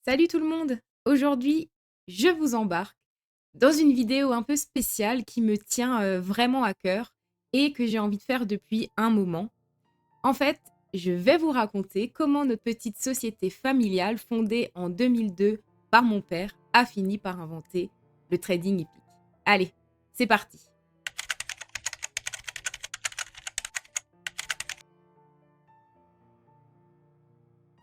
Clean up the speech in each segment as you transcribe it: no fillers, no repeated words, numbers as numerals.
Salut tout le monde! Aujourd'hui, je vous embarque dans une vidéo un peu spéciale qui me tient vraiment à cœur et que j'ai envie de faire depuis un moment. En fait, je vais vous raconter comment notre petite société familiale fondée en 2002 par mon père a fini par inventer le trading hippique. Allez, c'est parti!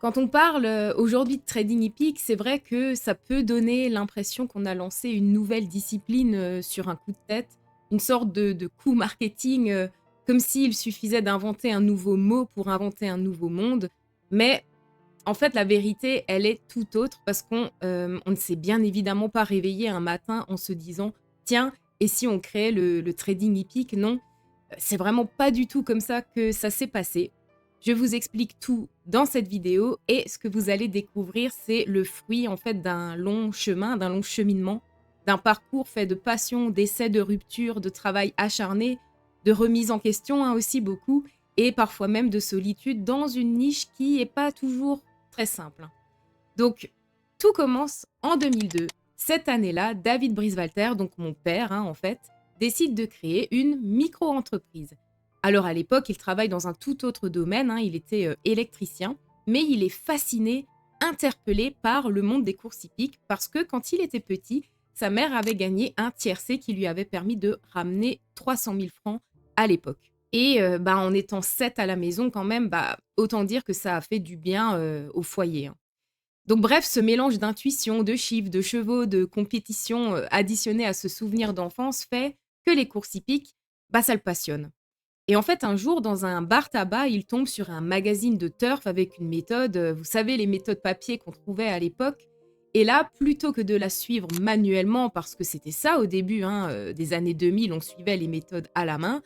Quand on parle aujourd'hui de trading hippique, c'est vrai que ça peut donner l'impression qu'on a lancé une nouvelle discipline sur un coup de tête, une sorte de coup marketing, comme s'il suffisait d'inventer un nouveau mot pour inventer un nouveau monde. Mais en fait, la vérité, elle est tout autre parce on ne s'est bien évidemment pas réveillé un matin en se disant: «Tiens, et si on créait le trading hippique?» Non, c'est vraiment pas du tout comme ça que ça s'est passé. Je vous explique tout dans cette vidéo et ce que vous allez découvrir, c'est le fruit en fait d'un long chemin, d'un long cheminement, d'un parcours fait de passion, d'essais, de rupture, de travail acharné, de remise en question, hein, aussi beaucoup, et parfois même de solitude dans une niche qui est pas toujours très simple, hein. Donc, tout commence en 2002. Cette année-là, David Brieswalter, donc mon père, hein, en fait, décide de créer une micro-entreprise. Alors à l'époque, il travaille dans un tout autre domaine, hein, il était électricien, mais il est fasciné, interpellé par le monde des courses hippiques parce que quand il était petit, sa mère avait gagné un tiercé qui lui avait permis de ramener 300 000 francs à l'époque. Et bah, en étant 7 à la maison quand même, bah, autant dire que ça a fait du bien au foyer, hein. Donc bref, ce mélange d'intuition, de chiffres, de chevaux, de compétition, additionné à ce souvenir d'enfance fait que les courses hippiques, bah, ça le passionne. Et en fait, un jour, dans un bar tabac, il tombe sur un magazine de turf avec une méthode, vous savez, les méthodes papier qu'on trouvait à l'époque. Et là, plutôt que de la suivre manuellement, parce que c'était ça au début, hein, des années 2000, on suivait les méthodes à la main,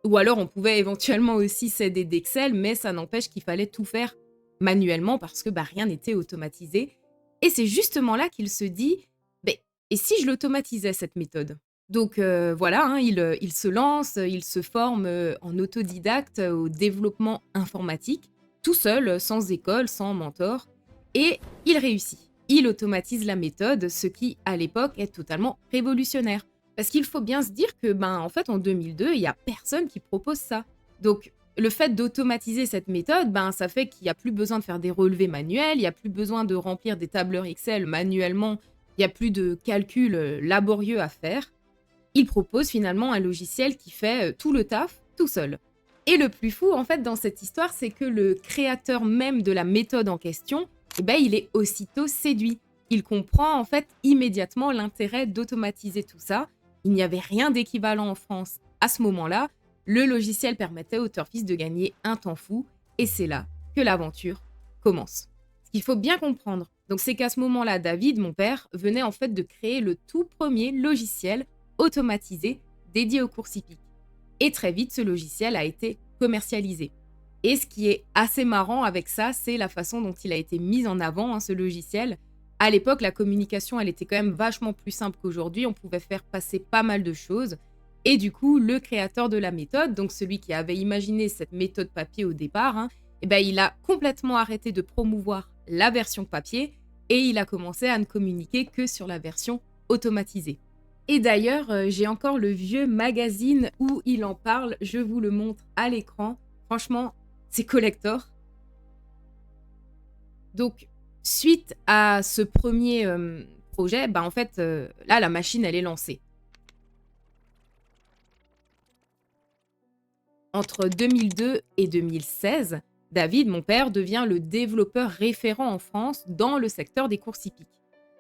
ou alors on pouvait éventuellement aussi s'aider d'Excel, mais ça n'empêche qu'il fallait tout faire manuellement parce que bah, rien n'était automatisé. Et c'est justement là qu'il se dit, «Beh, et si je l'automatisais cette méthode?» Donc voilà, hein, il se lance, il se forme, en autodidacte, au développement informatique, tout seul, sans école, sans mentor, et il réussit. Il automatise la méthode, ce qui, à l'époque, est totalement révolutionnaire. Parce qu'il faut bien se dire que, ben, en fait, en 2002, il y a personne qui propose ça. Donc le fait d'automatiser cette méthode, ben, ça fait qu'il y a plus besoin de faire des relevés manuels, il y a plus besoin de remplir des tableurs Excel manuellement, il y a plus de calculs, laborieux à faire. Il propose finalement un logiciel qui fait, tout le taf, tout seul. Et le plus fou, en fait, dans cette histoire, c'est que le créateur même de la méthode en question, eh ben, il est aussitôt séduit. Il comprend, en fait, immédiatement l'intérêt d'automatiser tout ça. Il n'y avait rien d'équivalent en France à ce moment-là. Le logiciel permettait aux turfistes de gagner un temps fou et c'est là que l'aventure commence. Ce qu'il faut bien comprendre, donc c'est qu'à ce moment-là, David, mon père, venait en fait de créer le tout premier logiciel automatisé dédié aux courses hippiques. Et très vite, ce logiciel a été commercialisé. Et ce qui est assez marrant avec ça, c'est la façon dont il a été mis en avant, hein, ce logiciel. À l'époque, la communication, elle était quand même vachement plus simple qu'aujourd'hui. On pouvait faire passer pas mal de choses. Et du coup, le créateur de la méthode, donc celui qui avait imaginé cette méthode papier au départ, hein, eh ben, il a complètement arrêté de promouvoir la version papier et il a commencé à ne communiquer que sur la version automatisée. Et d'ailleurs, j'ai encore le vieux magazine où il en parle, je vous le montre à l'écran. Franchement, c'est collector. Donc, suite à ce premier projet, bah, en fait, là, la machine, elle est lancée. Entre 2002 et 2016, David, mon père, devient le développeur référent en France dans le secteur des courses hippiques.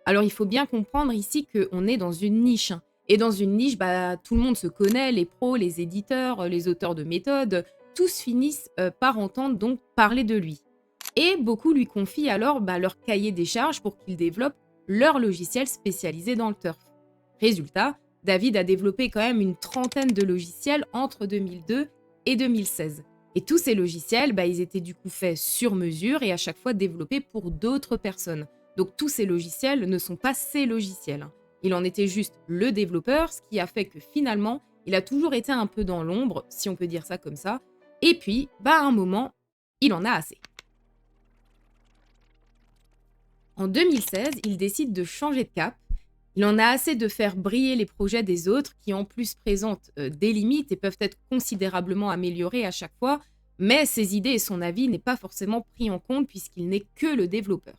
Alors il faut bien comprendre ici qu'on est dans une niche, hein. Et dans une niche, bah, tout le monde se connaît, les pros, les éditeurs, les auteurs de méthodes, tous finissent par entendre donc parler de lui. Et beaucoup lui confient alors bah, leur cahier des charges pour qu'ils développent leur logiciel spécialisé dans le turf. Résultat, David a développé quand même une trentaine de logiciels entre 2002 et 2016. Et tous ces logiciels, bah, ils étaient du coup faits sur mesure et à chaque fois développés pour d'autres personnes. Donc tous ces logiciels ne sont pas ces logiciels, hein. Il en était juste le développeur, ce qui a fait que finalement, il a toujours été un peu dans l'ombre, si on peut dire ça comme ça. Et puis, bah, à un moment, il en a assez. En 2016, il décide de changer de cap. Il en a assez de faire briller les projets des autres qui en plus présentent des limites et peuvent être considérablement améliorés à chaque fois, mais ses idées et son avis n'est pas forcément pris en compte puisqu'il n'est que le développeur.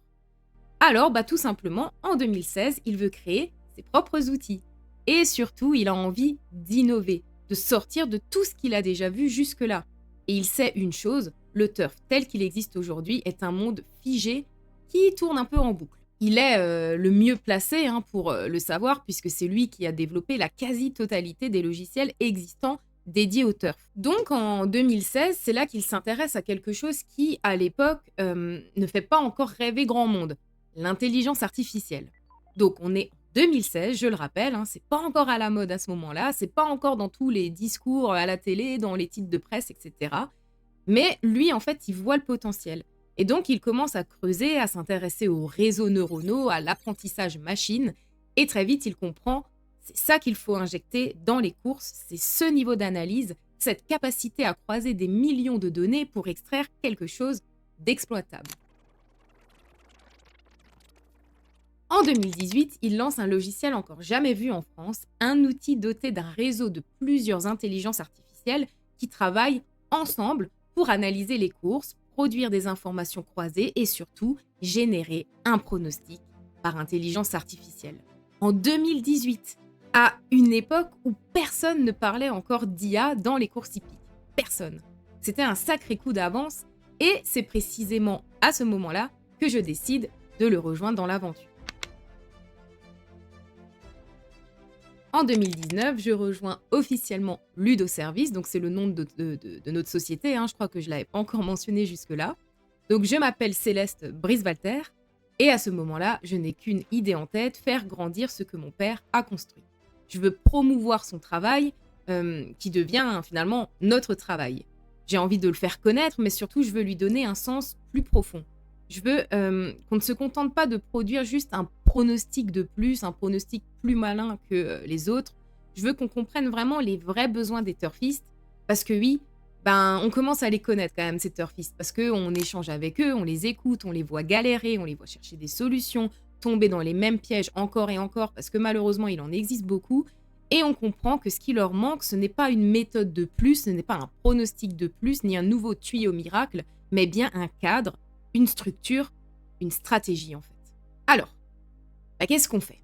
Alors, tout simplement, en 2016, il veut créer ses propres outils. Et surtout, il a envie d'innover, de sortir de tout ce qu'il a déjà vu jusque-là. Et il sait une chose, le turf tel qu'il existe aujourd'hui est un monde figé qui tourne un peu en boucle. Il est le mieux placé pour le savoir puisque c'est lui qui a développé la quasi-totalité des logiciels existants dédiés au turf. Donc en 2016, c'est là qu'il s'intéresse à quelque chose qui, à l'époque, ne fait pas encore rêver grand monde, l'intelligence artificielle. Donc on est en 2016, je le rappelle, c'est pas encore à la mode à ce moment-là, c'est pas encore dans tous les discours à la télé, dans les titres de presse, etc. Mais lui, en fait, il voit le potentiel. Et donc, il commence à creuser, à s'intéresser aux réseaux neuronaux, à l'apprentissage machine. Et très vite, il comprend, c'est ça qu'il faut injecter dans les courses, c'est ce niveau d'analyse, cette capacité à croiser des millions de données pour extraire quelque chose d'exploitable. En 2018, il lance un logiciel encore jamais vu en France, un outil doté d'un réseau de plusieurs intelligences artificielles qui travaillent ensemble pour analyser les courses, produire des informations croisées et surtout générer un pronostic par intelligence artificielle. En 2018, à une époque où personne ne parlait encore d'IA dans les courses hippiques. Personne. C'était un sacré coup d'avance et c'est précisément à ce moment-là que je décide de le rejoindre dans l'aventure. En 2019, je rejoins officiellement Ludoservice, donc c'est le nom de notre société, je crois que je ne l'avais pas encore mentionné jusque-là. Donc je m'appelle Céleste Briswalter, et à ce moment-là, je n'ai qu'une idée en tête, faire grandir ce que mon père a construit. Je veux promouvoir son travail, qui devient finalement notre travail. J'ai envie de le faire connaître, mais surtout je veux lui donner un sens plus profond. Je veux qu'on ne se contente pas de produire juste un pronostic de plus, un pronostic plus malin que les autres. Je veux qu'on comprenne vraiment les vrais besoins des turfistes, parce que oui, on commence à les connaître quand même, ces turfistes, parce qu'on échange avec eux, on les écoute, on les voit galérer, on les voit chercher des solutions, tomber dans les mêmes pièges encore et encore, parce que malheureusement, il en existe beaucoup, et on comprend que ce qui leur manque, ce n'est pas une méthode de plus, ce n'est pas un pronostic de plus, ni un nouveau tuyau miracle, mais bien un cadre, une structure, une stratégie en fait. Alors, qu'est-ce qu'on fait?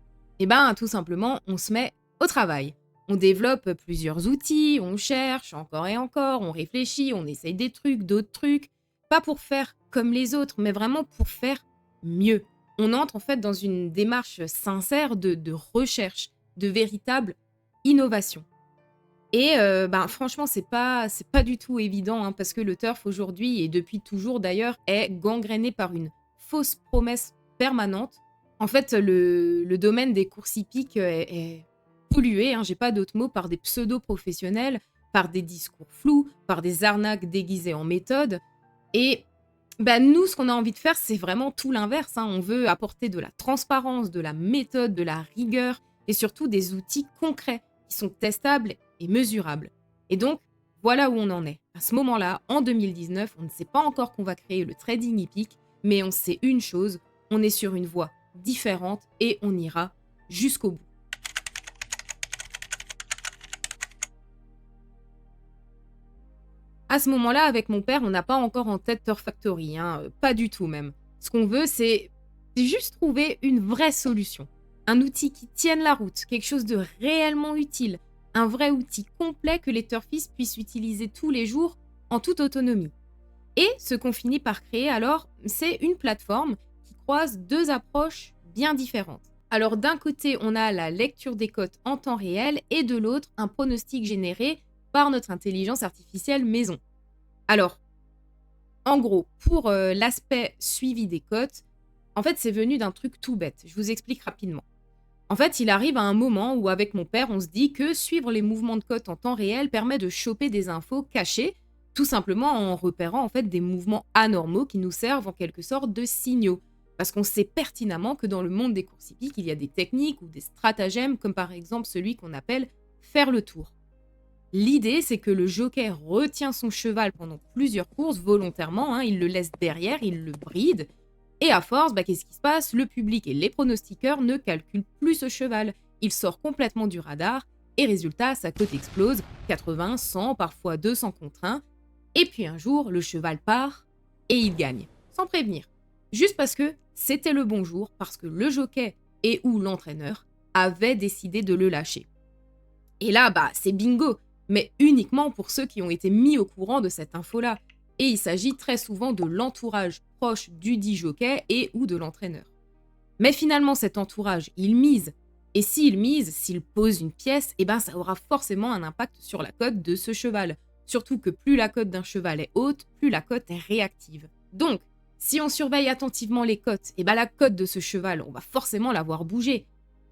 Tout simplement, on se met au travail. On développe plusieurs outils, on cherche encore et encore, on réfléchit, on essaye des trucs, d'autres trucs. Pas pour faire comme les autres, mais vraiment pour faire mieux. On entre en fait dans une démarche sincère de recherche, de véritable innovation. Et franchement, c'est pas du tout évident, parce que le turf aujourd'hui, et depuis toujours d'ailleurs, est gangréné par une fausse promesse permanente. En fait, le domaine des courses hippiques est pollué, j'ai pas d'autre mot, par des pseudo-professionnels, par des discours flous, par des arnaques déguisées en méthode. Et nous, ce qu'on a envie de faire, c'est vraiment tout l'inverse. On veut apporter de la transparence, de la méthode, de la rigueur et surtout des outils concrets qui sont testables et mesurables. Et donc, voilà où on en est. À ce moment-là, en 2019, on ne sait pas encore qu'on va créer le trading hippique, mais on sait une chose, on est sur une voie différente et on ira jusqu'au bout. À ce moment-là, avec mon père, on n'a pas encore en tête Turf Factory, pas du tout même. Ce qu'on veut, c'est juste trouver une vraie solution. Un outil qui tienne la route, quelque chose de réellement utile, un vrai outil complet que les turfistes puissent utiliser tous les jours en toute autonomie. Et ce qu'on finit par créer alors, c'est une plateforme qui croise deux approches bien différentes. Alors d'un côté, on a la lecture des cotes en temps réel et de l'autre, un pronostic généré par notre intelligence artificielle maison. Alors, en gros, pour l'aspect suivi des cotes, en fait, c'est venu d'un truc tout bête. Je vous explique rapidement. En fait, il arrive à un moment où, avec mon père, on se dit que suivre les mouvements de cotes en temps réel permet de choper des infos cachées, tout simplement en repérant en fait des mouvements anormaux qui nous servent en quelque sorte de signaux. Parce qu'on sait pertinemment que dans le monde des courses hippiques, il y a des techniques ou des stratagèmes, comme par exemple celui qu'on appelle faire le tour. L'idée, c'est que le jockey retient son cheval pendant plusieurs courses volontairement, il le laisse derrière, il le bride, Et à force, qu'est-ce qui se passe? Le public et les pronostiqueurs ne calculent plus ce cheval. Il sort complètement du radar, et résultat, sa cote explose, 80, 100, parfois 200 contre 1. Et puis un jour, le cheval part, et il gagne, sans prévenir. Juste parce que c'était le bon jour, parce que le jockey et ou l'entraîneur avaient décidé de le lâcher. Et là, c'est bingo, mais uniquement pour ceux qui ont été mis au courant de cette info-là. Et il s'agit très souvent de l'entourage proche du dit jockey et ou de l'entraîneur. Mais finalement, cet entourage, il mise. Et s'il pose une pièce, ça aura forcément un impact sur la cote de ce cheval. Surtout que plus la cote d'un cheval est haute, plus la cote est réactive. Donc, si on surveille attentivement les cotes, la cote de ce cheval, on va forcément la voir bouger.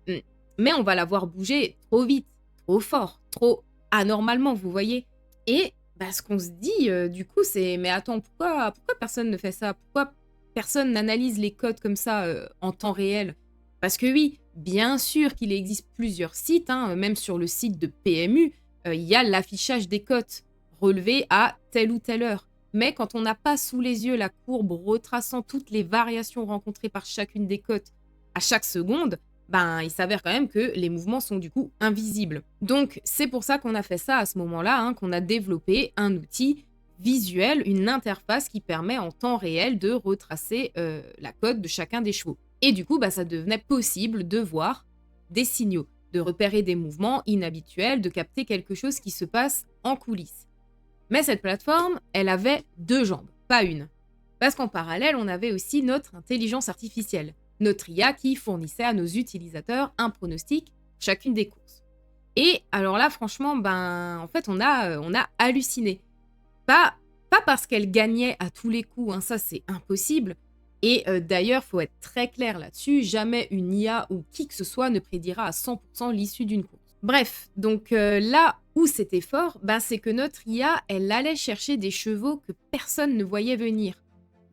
Mais on va la voir bouger trop vite, trop fort, trop anormalement, vous voyez. Et ce qu'on se dit, du coup, c'est « Mais attends, pourquoi personne ne fait ça? Pourquoi personne n'analyse les cotes comme ça en temps réel ?» Parce que oui, bien sûr qu'il existe plusieurs sites, même sur le site de PMU, il y a l'affichage des cotes relevées à telle ou telle heure. Mais quand on n'a pas sous les yeux la courbe retraçant toutes les variations rencontrées par chacune des cotes à chaque seconde, il s'avère quand même que les mouvements sont du coup invisibles. Donc c'est pour ça qu'on a fait ça à ce moment-là, qu'on a développé un outil visuel, une interface qui permet en temps réel de retracer la cote de chacun des chevaux. Et du coup, ça devenait possible de voir des signaux, de repérer des mouvements inhabituels, de capter quelque chose qui se passe en coulisses. Mais cette plateforme, elle avait 2 jambes, pas une. Parce qu'en parallèle, on avait aussi notre intelligence artificielle, notre IA qui fournissait à nos utilisateurs un pronostic chacune des courses. Et alors là, franchement, en fait, on a halluciné. Pas parce qu'elle gagnait à tous les coups, ça c'est impossible. Et d'ailleurs, il faut être très clair là-dessus, jamais une IA ou qui que ce soit ne prédira à 100% l'issue d'une course. Bref, donc là où c'était fort, c'est que notre IA, elle allait chercher des chevaux que personne ne voyait venir.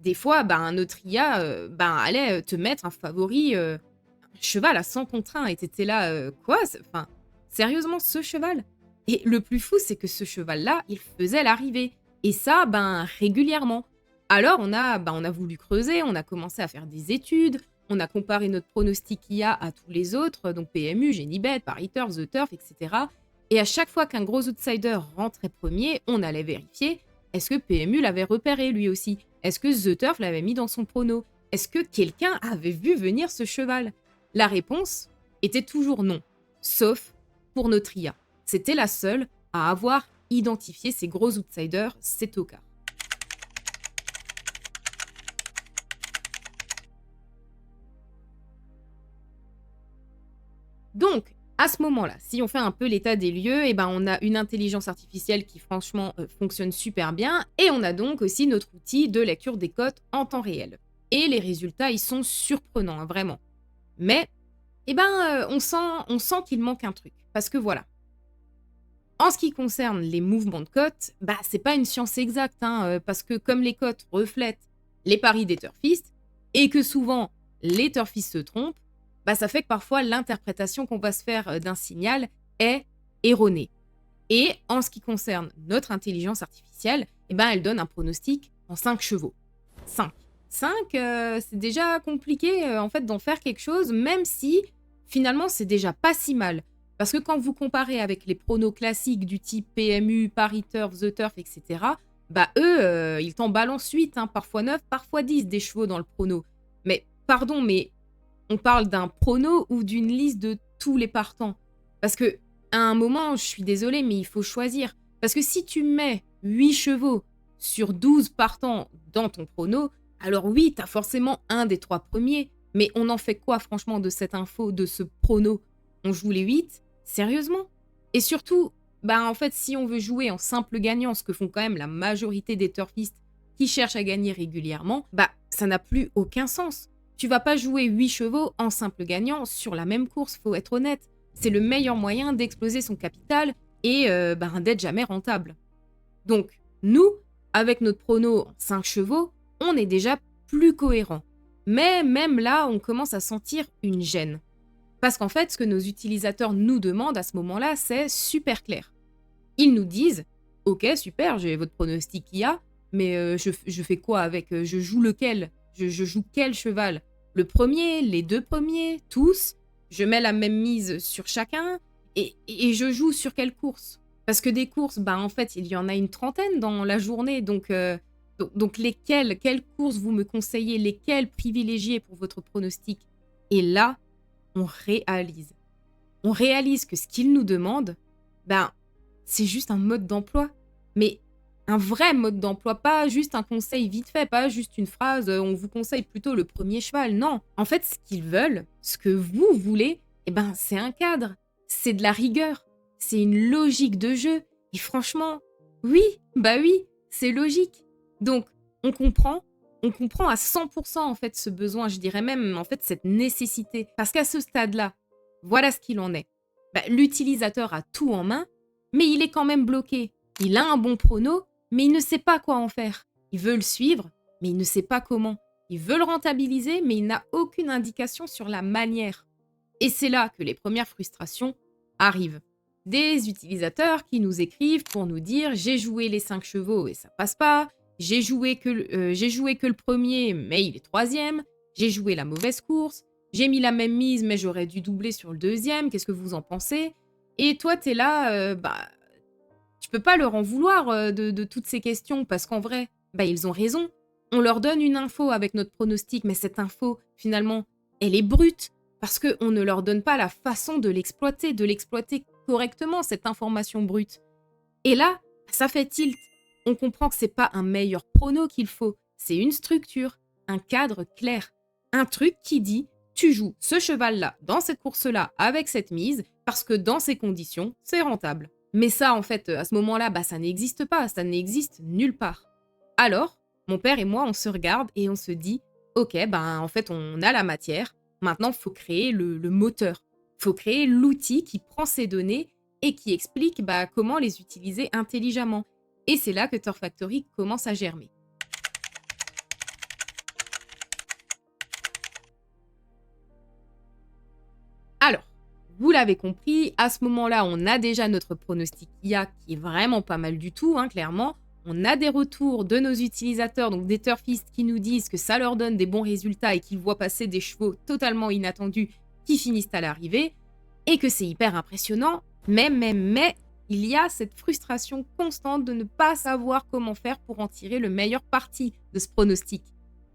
Des fois, notre IA allait te mettre un favori, un cheval à 100 contre 1, et t'étais là, quoi? Enfin, sérieusement, ce cheval? Et le plus fou, c'est que ce cheval-là, il faisait l'arrivée. Et ça, régulièrement. Alors, on a voulu creuser, on a commencé à faire des études, on a comparé notre pronostic IA à tous les autres, donc PMU, Genibet, Pariturf, The Turf, etc. Et à chaque fois qu'un gros outsider rentrait premier, on allait vérifier, est-ce que PMU l'avait repéré lui aussi? Est-ce que The Turf l'avait mis dans son prono? Est-ce que quelqu'un avait vu venir ce cheval? La réponse était toujours non, sauf pour notre IA. C'était la seule à avoir identifié ces gros outsiders, ces tocards. Donc, à ce moment-là, si on fait un peu l'état des lieux, on a une intelligence artificielle qui franchement fonctionne super bien, et on a donc aussi notre outil de lecture des cotes en temps réel. Et les résultats, ils sont surprenants, vraiment. Mais, on sent qu'il manque un truc. Parce que voilà, en ce qui concerne les mouvements de cotes, c'est pas une science exacte, parce que comme les cotes reflètent les paris des turfistes, et que souvent les turfistes se trompent, ça fait que parfois l'interprétation qu'on va se faire d'un signal est erronée. Et en ce qui concerne notre intelligence artificielle, elle donne un pronostic en 5 chevaux. 5. 5, c'est déjà compliqué en fait d'en faire quelque chose, même si finalement c'est déjà pas si mal. Parce que quand vous comparez avec les pronos classiques du type PMU, Pariturf, The Turf, etc., eux, ils t'en balancent 8, parfois 9, parfois 10 des chevaux dans le prono. Mais pardon, mais on parle d'un prono ou d'une liste de tous les partants? Parce que à un moment, je suis désolée, mais il faut choisir. Parce que si tu mets 8 chevaux sur 12 partants dans ton prono, alors oui, t'as forcément un des 3 premiers. Mais on en fait quoi, franchement, de cette info, de ce prono? On joue les 8? Sérieusement? Et surtout, en fait, si on veut jouer en simple gagnant, ce que font quand même la majorité des turfistes qui cherchent à gagner régulièrement, ça n'a plus aucun sens. Tu vas pas jouer 8 chevaux en simple gagnant sur la même course, faut être honnête. C'est le meilleur moyen d'exploser son capital et d'être jamais rentable. Donc, nous, avec notre prono en 5 chevaux, on est déjà plus cohérent. Mais même là, on commence à sentir une gêne. Parce qu'en fait, ce que nos utilisateurs nous demandent à ce moment-là, c'est super clair. Ils nous disent « Ok, super, j'ai votre pronostic IA, mais je fais quoi avec? Je joue lequel? Je joue quel cheval? Le premier, les 2 premiers, tous? Je mets la même mise sur chacun? Et je joue sur quelle course? Parce que des courses, bah, en fait, il y en a une trentaine dans la journée, donc lesquelles, quelles courses vous me conseillez? Lesquelles privilégier pour votre pronostic? Et là, on réalise. On réalise que ce qu'il nous demande, ben, c'est juste un mode d'emploi. Mais un vrai mode d'emploi, pas juste un conseil vite fait, pas juste une phrase, on vous conseille plutôt le premier cheval. Non, en fait, ce qu'ils veulent, ce que vous voulez, eh ben, c'est un cadre, c'est de la rigueur, c'est une logique de jeu. Et franchement, oui, bah oui, c'est logique. Donc, on comprend à 100% en fait ce besoin, je dirais même en fait cette nécessité. Parce qu'à ce stade-là, voilà ce qu'il en est. Bah, l'utilisateur a tout en main, mais il est quand même bloqué. Il a un bon prono, mais il ne sait pas quoi en faire. Il veut le suivre, mais il ne sait pas comment. Il veut le rentabiliser, mais il n'a aucune indication sur la manière. Et c'est là que les premières frustrations arrivent. Des utilisateurs qui nous écrivent pour nous dire « j'ai joué les 5 chevaux et ça passe pas »,« j'ai joué que le premier, mais il est troisième »,« j'ai joué la mauvaise course »,« j'ai mis la même mise, mais j'aurais dû doubler sur le deuxième, qu'est-ce que vous en pensez ?» Et toi, t'es là, tu peux pas leur en vouloir de toutes ces questions, parce qu'en vrai, ils ont raison. On leur donne une info avec notre pronostic, mais cette info, finalement, elle est brute, parce qu'on ne leur donne pas la façon de l'exploiter correctement, cette information brute. Et là, ça fait tilt. On comprend que c'est pas un meilleur prono qu'il faut, c'est une structure, un cadre clair. Un truc qui dit, tu joues ce cheval-là dans cette course-là avec cette mise, parce que dans ces conditions, c'est rentable. Mais ça, en fait, à ce moment-là, ça n'existe pas, ça n'existe nulle part. Alors, mon père et moi, on se regarde et on se dit, ok, en fait, on a la matière, maintenant, il faut créer le moteur. Il faut créer l'outil qui prend ces données et qui explique comment les utiliser intelligemment. Et c'est là que Thor Factory commence à germer. Alors, vous l'avez compris, à ce moment-là, on a déjà notre pronostic IA qui est vraiment pas mal du tout, clairement. On a des retours de nos utilisateurs, donc des turfistes qui nous disent que ça leur donne des bons résultats et qu'ils voient passer des chevaux totalement inattendus qui finissent à l'arrivée, et que c'est hyper impressionnant, mais il y a cette frustration constante de ne pas savoir comment faire pour en tirer le meilleur parti de ce pronostic.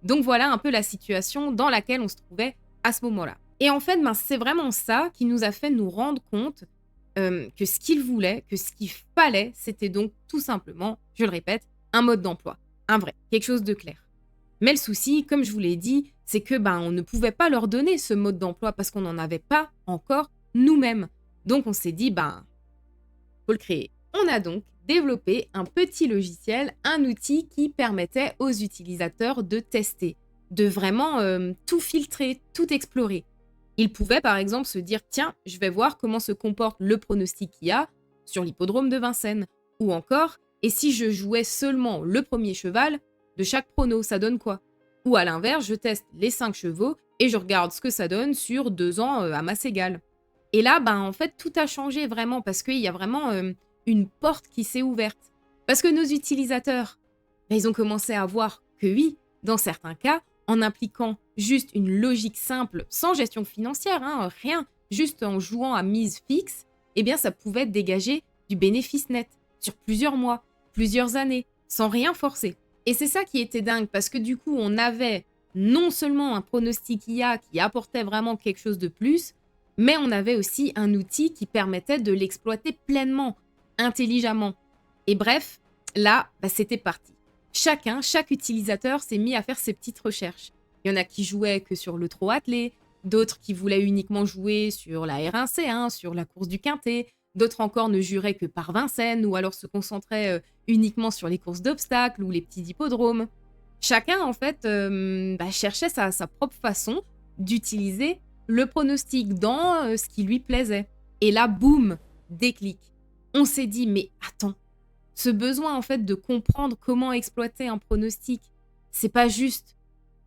Donc voilà un peu la situation dans laquelle on se trouvait à ce moment-là. Et en fait, c'est vraiment ça qui nous a fait nous rendre compte que ce qu'ils voulaient, que ce qu'il fallait, c'était donc tout simplement, je le répète, un mode d'emploi. Un vrai, quelque chose de clair. Mais le souci, comme je vous l'ai dit, c'est que on ne pouvait pas leur donner ce mode d'emploi parce qu'on n'en avait pas encore nous-mêmes. Donc on s'est dit, faut le créer. On a donc développé un petit logiciel, un outil qui permettait aux utilisateurs de tester, de vraiment tout filtrer, tout explorer. Ils pouvaient par exemple se dire « Tiens, je vais voir comment se comporte le pronostic IA sur l'hippodrome de Vincennes. » Ou encore « Et si je jouais seulement le premier cheval de chaque prono, ça donne quoi ?» Ou à l'inverse, je teste les 5 chevaux et je regarde ce que ça donne sur 2 ans à masse égale. Et là, en fait, tout a changé vraiment parce qu'il y a vraiment une porte qui s'est ouverte. Parce que nos utilisateurs, ils ont commencé à voir que oui, dans certains cas, en impliquant juste une logique simple, sans gestion financière, rien, juste en jouant à mise fixe, ça pouvait dégager du bénéfice net sur plusieurs mois, plusieurs années, sans rien forcer. Et c'est ça qui était dingue, parce que du coup, on avait non seulement un pronostic IA qui apportait vraiment quelque chose de plus, mais on avait aussi un outil qui permettait de l'exploiter pleinement, intelligemment. Et bref, là, c'était parti. Chaque utilisateur s'est mis à faire ses petites recherches. Il y en a qui jouaient que sur le trot attelé, d'autres qui voulaient uniquement jouer sur la R1C1, sur la course du Quintet, d'autres encore ne juraient que par Vincennes ou alors se concentraient uniquement sur les courses d'obstacles ou les petits hippodromes. Chacun, en fait, cherchait sa propre façon d'utiliser le pronostic dans ce qui lui plaisait. Et là, boum, déclic. On s'est dit, mais attends, ce besoin en fait de comprendre comment exploiter un pronostic, c'est pas juste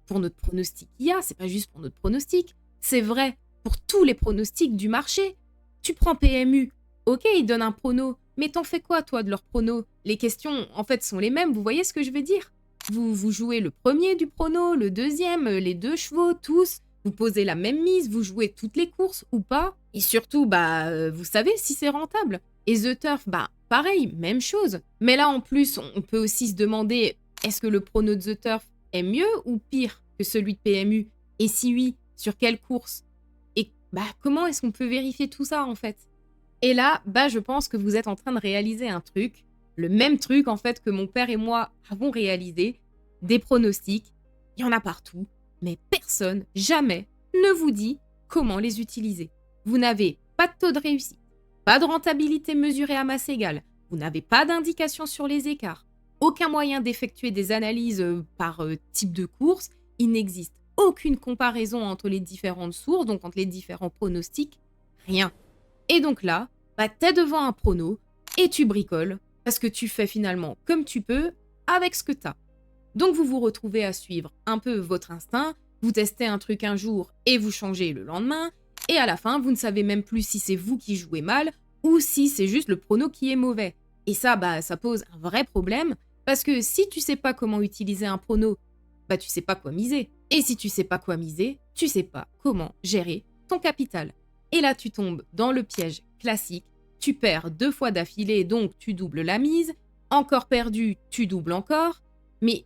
pour notre pronostic IA, c'est pas juste pour notre pronostic, c'est vrai pour tous les pronostics du marché. Tu prends PMU, ok, ils donnent un prono, mais t'en fais quoi toi de leur prono? Les questions en fait sont les mêmes, vous voyez ce que je veux dire? Vous jouez le premier du prono, le deuxième, les 2 chevaux, tous. Vous posez la même mise, vous jouez toutes les courses ou pas. Et surtout, vous savez si c'est rentable. Et The Turf, pareil, même chose. Mais là, en plus, on peut aussi se demander, est-ce que le prono de The Turf est mieux ou pire que celui de PMU? Et si oui, sur quelle course? Et comment est-ce qu'on peut vérifier tout ça, en fait? Et là, je pense que vous êtes en train de réaliser un truc, le même truc, en fait, que mon père et moi avons réalisé, des pronostics. Il y en a partout, mais personne, jamais, ne vous dit comment les utiliser. Vous n'avez pas de taux de réussite, pas de rentabilité mesurée à masse égale, vous n'avez pas d'indication sur les écarts, aucun moyen d'effectuer des analyses par type de course, il n'existe aucune comparaison entre les différentes sources, donc entre les différents pronostics, rien. Et donc là, t'es devant un prono et tu bricoles parce que tu fais finalement comme tu peux avec ce que t'as. Donc vous vous retrouvez à suivre un peu votre instinct, vous testez un truc un jour et vous changez le lendemain, et à la fin, vous ne savez même plus si c'est vous qui jouez mal ou si c'est juste le prono qui est mauvais. Et ça, ça pose un vrai problème parce que si tu sais pas comment utiliser un prono, tu sais pas quoi miser. Et si tu sais pas quoi miser, tu sais pas comment gérer ton capital. Et là, tu tombes dans le piège classique. Tu perds 2 fois d'affilée, donc tu doubles la mise. Encore perdu, tu doubles encore. Mais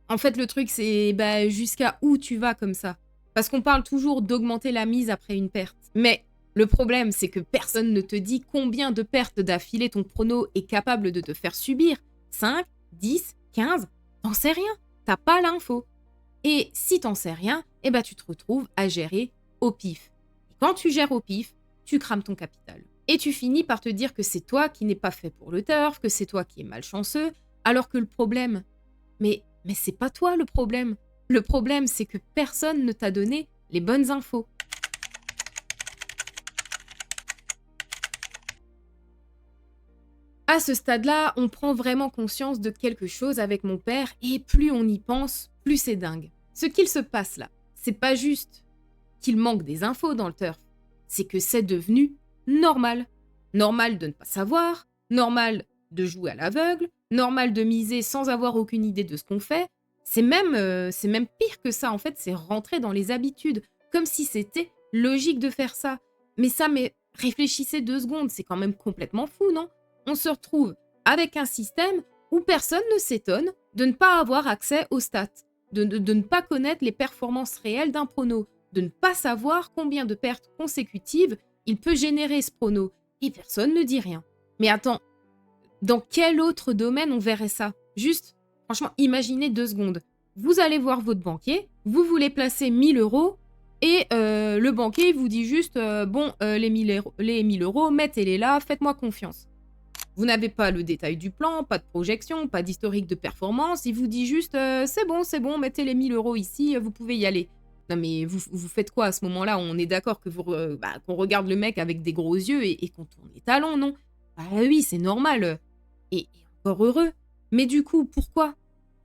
en fait, le truc, c'est jusqu'à où tu vas comme ça? Parce qu'on parle toujours d'augmenter la mise après une perte. Mais le problème, c'est que personne ne te dit combien de pertes d'affilée ton prono est capable de te faire subir. 5, 10, 15, t'en sais rien. T'as pas l'info. Et si t'en sais rien, tu te retrouves à gérer au pif. Et quand tu gères au pif, tu crames ton capital. Et tu finis par te dire que c'est toi qui n'es pas fait pour le turf, que c'est toi qui es malchanceux, alors que le problème... Mais c'est pas toi le problème. Le problème, c'est que personne ne t'a donné les bonnes infos. À ce stade-là, on prend vraiment conscience de quelque chose avec mon père, et plus on y pense, plus c'est dingue. Ce qu'il se passe là, c'est pas juste qu'il manque des infos dans le turf, c'est que c'est devenu normal. Normal de ne pas savoir, normal de jouer à l'aveugle, normal de miser sans avoir aucune idée de ce qu'on fait. C'est même pire que ça, en fait, c'est rentrer dans les habitudes, comme si c'était logique de faire ça. Mais réfléchissez 2 secondes, c'est quand même complètement fou, non? On se retrouve avec un système où personne ne s'étonne de ne pas avoir accès aux stats, de ne pas connaître les performances réelles d'un prono, de ne pas savoir combien de pertes consécutives il peut générer ce prono, et personne ne dit rien. Mais attends, dans quel autre domaine on verrait ça? Juste, franchement, imaginez 2 secondes. Vous allez voir votre banquier, vous voulez placer 1000 euros, et le banquier vous dit juste les 1000 euros, mettez-les là, faites-moi confiance. Vous n'avez pas le détail du plan, pas de projection, pas d'historique de performance, il vous dit juste c'est bon, mettez les 1000 euros ici, vous pouvez y aller. Non mais vous faites quoi à ce moment-là? On est d'accord que qu'on regarde le mec avec des gros yeux et qu'on tourne les talons, non? Oui, c'est normal. Et encore heureux. Mais du coup, pourquoi?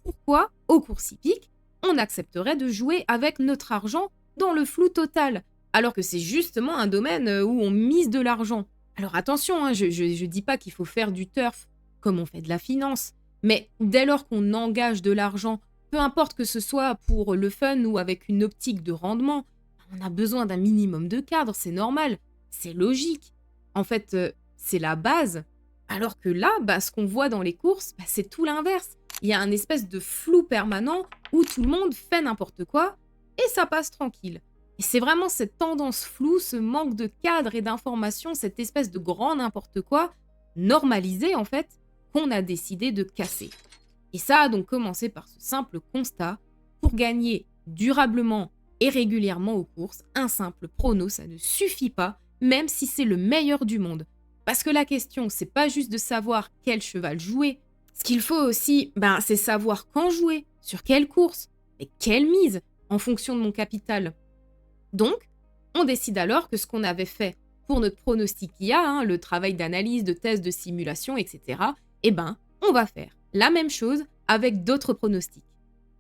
Pourquoi, aux courses hippiques, on accepterait de jouer avec notre argent dans le flou total, alors que c'est justement un domaine où on mise de l'argent? Alors attention, je dis pas qu'il faut faire du turf comme on fait de la finance, mais dès lors qu'on engage de l'argent, peu importe que ce soit pour le fun ou avec une optique de rendement, on a besoin d'un minimum de cadre, c'est normal, c'est logique. En fait, c'est la base. Alors que là, ce qu'on voit dans les courses, c'est tout l'inverse. Il y a un espèce de flou permanent où tout le monde fait n'importe quoi et ça passe tranquille. Et c'est vraiment cette tendance floue, ce manque de cadre et d'information, cette espèce de grand n'importe quoi, normalisé en fait, qu'on a décidé de casser. Et ça a donc commencé par ce simple constat: pour gagner durablement et régulièrement aux courses, un simple prono, ça ne suffit pas, même si c'est le meilleur du monde. Parce que la question, c'est pas juste de savoir quel cheval jouer. Ce qu'il faut aussi, c'est savoir quand jouer, sur quelle course, et quelle mise, en fonction de mon capital. Donc, on décide alors que ce qu'on avait fait pour notre pronostic IA, le travail d'analyse, de test, de simulation, etc., on va faire la même chose avec d'autres pronostics.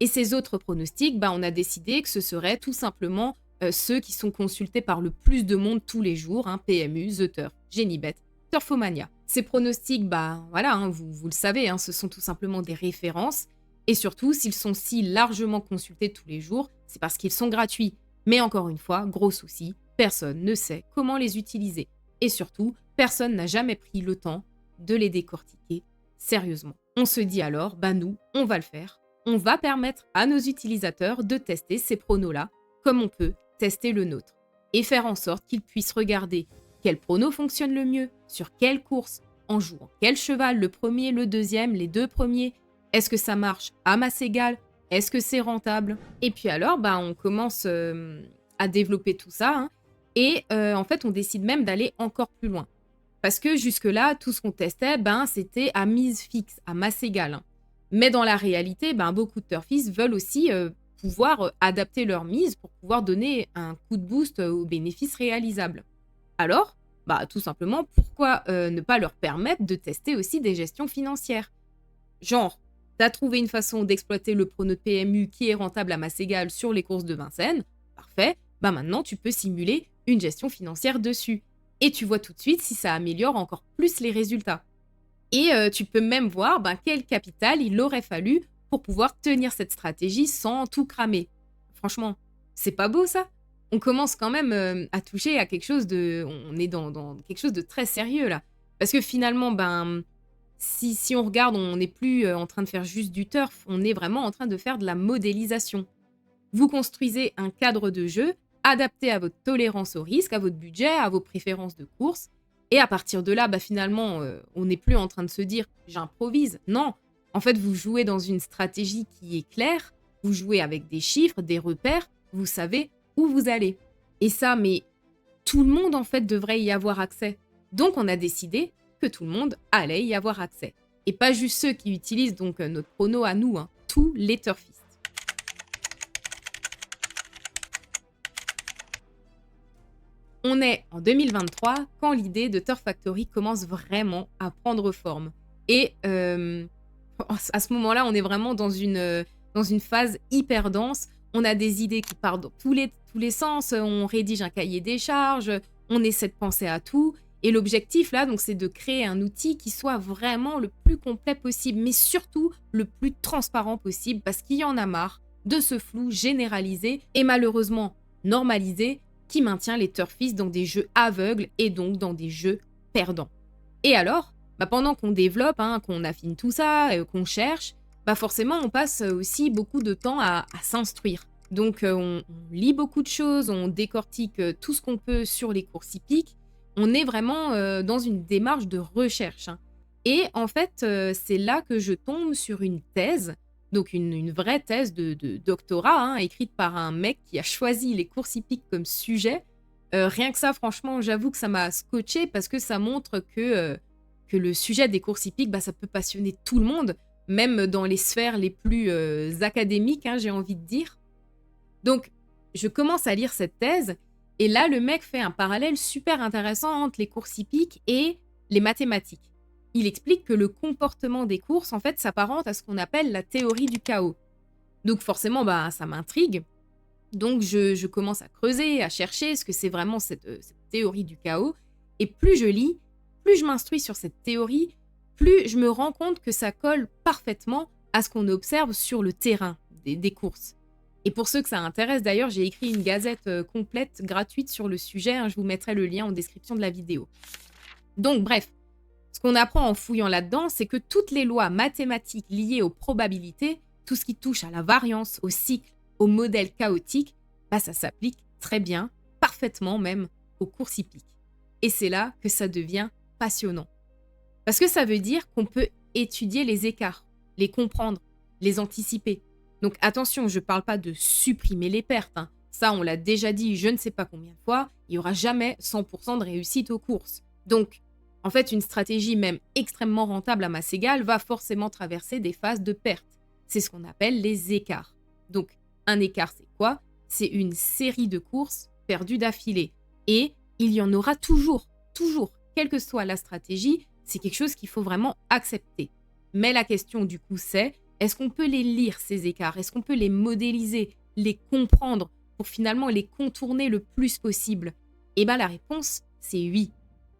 Et ces autres pronostics, on a décidé que ce serait tout simplement ceux qui sont consultés par le plus de monde tous les jours, PMU, The Turf, Genibet, Turfomania. Ces pronostics, vous le savez, ce sont tout simplement des références. Et surtout, s'ils sont si largement consultés tous les jours, c'est parce qu'ils sont gratuits. Mais encore une fois, gros souci, personne ne sait comment les utiliser. Et surtout, personne n'a jamais pris le temps de les décortiquer sérieusement. On se dit alors, bah nous, on va le faire. On va permettre à nos utilisateurs de tester ces pronos-là, comme on peut tester le nôtre. Et faire en sorte qu'ils puissent regarder quel prono fonctionne le mieux, sur quelle course, en jouant quel cheval, le premier, le deuxième, les deux premiers. Est-ce que ça marche à masse égale? Est-ce que c'est rentable? Et puis alors, bah, on commence à développer tout ça. Hein, et en fait, on décide même d'aller encore plus loin. Parce que jusque-là, tout ce qu'on testait, ben, c'était à mise fixe, à masse égale. Hein. Mais dans la réalité, ben, beaucoup de turfistes veulent aussi pouvoir adapter leur mise pour pouvoir donner un coup de boost aux bénéfices réalisables. Alors, bah, tout simplement, pourquoi ne pas leur permettre de tester aussi des gestions financières? Genre, t'as trouvé une façon d'exploiter le prono de PMU qui est rentable à masse égale sur les courses de Vincennes. Parfait. Bah maintenant, tu peux simuler une gestion financière dessus. Et tu vois tout de suite si ça améliore encore plus les résultats. Et tu peux même voir quel capital il aurait fallu pour pouvoir tenir cette stratégie sans tout cramer. Franchement, c'est pas beau ça? On commence quand même à toucher à quelque chose de... On est dans quelque chose de très sérieux là. Parce que finalement, si on regarde, on n'est plus en train de faire juste du turf, on est vraiment en train de faire de la modélisation. Vous construisez un cadre de jeu adapté à votre tolérance au risque, à votre budget, à vos préférences de course. Et à partir de là, finalement, on n'est plus en train de se dire « j'improvise ». Non, en fait, vous jouez dans une stratégie qui est claire, vous jouez avec des chiffres, des repères, vous savez où vous allez. Et ça, mais tout le monde, en fait, devrait y avoir accès. Donc, on a décidé que tout le monde allait y avoir accès. Et pas juste ceux qui utilisent donc notre prono à nous, hein, tous les turfistes. On est en 2023 quand l'idée de Turf Factory commence vraiment à prendre forme. Et à ce moment-là, on est vraiment dans une phase hyper dense. On a des idées qui partent dans tous les sens. On rédige un cahier des charges. On essaie de penser à tout. Et l'objectif, là, donc, c'est de créer un outil qui soit vraiment le plus complet possible, mais surtout le plus transparent possible, parce qu'il y en a marre de ce flou généralisé et malheureusement normalisé qui maintient les turfistes dans des jeux aveugles et donc dans des jeux perdants. Et alors, pendant qu'on développe, hein, qu'on affine tout ça, qu'on cherche, forcément on passe aussi beaucoup de temps à s'instruire. Donc on lit beaucoup de choses, on décortique tout ce qu'on peut sur les courses hippiques, on est vraiment dans une démarche de recherche. Hein. Et en fait, c'est là que je tombe sur une thèse, donc une vraie thèse de doctorat, hein, écrite par un mec qui a choisi les courses hippiques comme sujet. Rien que ça, franchement, j'avoue que ça m'a scotché parce que ça montre que le sujet des courses hippiques, ça peut passionner tout le monde, même dans les sphères les plus académiques, hein, j'ai envie de dire. Donc, je commence à lire cette thèse, et là, le mec fait un parallèle super intéressant entre les courses hippiques et les mathématiques. Il explique que le comportement des courses, en fait, s'apparente à ce qu'on appelle la théorie du chaos. Donc forcément, ça m'intrigue. Donc je commence à creuser, à chercher ce que c'est vraiment cette théorie du chaos. Et plus je lis, plus je m'instruis sur cette théorie, plus je me rends compte que ça colle parfaitement à ce qu'on observe sur le terrain des courses. Et pour ceux que ça intéresse, d'ailleurs, j'ai écrit une gazette complète, gratuite sur le sujet. Hein, je vous mettrai le lien en description de la vidéo. Donc bref, ce qu'on apprend en fouillant là-dedans, c'est que toutes les lois mathématiques liées aux probabilités, tout ce qui touche à la variance, au cycle, au modèle chaotique, ça s'applique très bien, parfaitement même, aux courses hippiques. Et c'est là que ça devient passionnant. Parce que ça veut dire qu'on peut étudier les écarts, les comprendre, les anticiper. Donc attention, je ne parle pas de supprimer les pertes. Hein. Ça, on l'a déjà dit je ne sais pas combien de fois, il n'y aura jamais 100% de réussite aux courses. Donc, en fait, une stratégie même extrêmement rentable à masse égale va forcément traverser des phases de perte. C'est ce qu'on appelle les écarts. Donc, un écart, c'est quoi? C'est une série de courses perdues d'affilée. Et il y en aura toujours, quelle que soit la stratégie, c'est quelque chose qu'il faut vraiment accepter. Mais la question du coup, c'est est-ce qu'on peut les lire, ces écarts? Est-ce qu'on peut les modéliser, les comprendre pour finalement les contourner le plus possible? Et la réponse, c'est oui.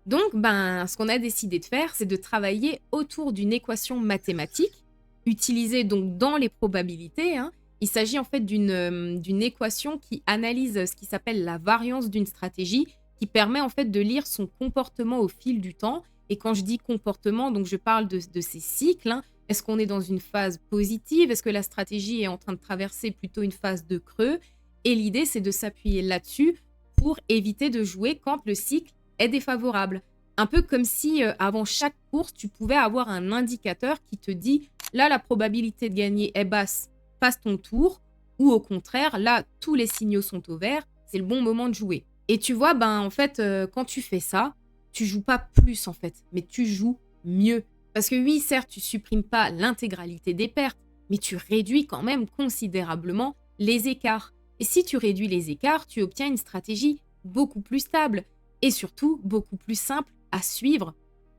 Donc, ce qu'on a décidé de faire, c'est de travailler autour d'une équation mathématique utilisée donc dans les probabilités, hein. Il s'agit en fait d'une équation qui analyse ce qui s'appelle la variance d'une stratégie, qui permet en fait de lire son comportement au fil du temps. Et quand je dis comportement, donc je parle de ces cycles, hein. Est-ce qu'on est dans une phase positive? Est-ce que la stratégie est en train de traverser plutôt une phase de creux? Et l'idée, c'est de s'appuyer là-dessus pour éviter de jouer quand le cycle est défavorable. Un peu comme si avant chaque course, tu pouvais avoir un indicateur qui te dit là, la probabilité de gagner est basse, passe ton tour, ou au contraire, là, tous les signaux sont au vert, c'est le bon moment de jouer. Et tu vois, ben en fait, quand tu fais ça, tu joues pas plus en fait, mais tu joues mieux. Parce que oui, certes, tu supprimes pas l'intégralité des pertes, mais tu réduis quand même considérablement les écarts. Et si tu réduis les écarts, tu obtiens une stratégie beaucoup plus stable et surtout beaucoup plus simple à suivre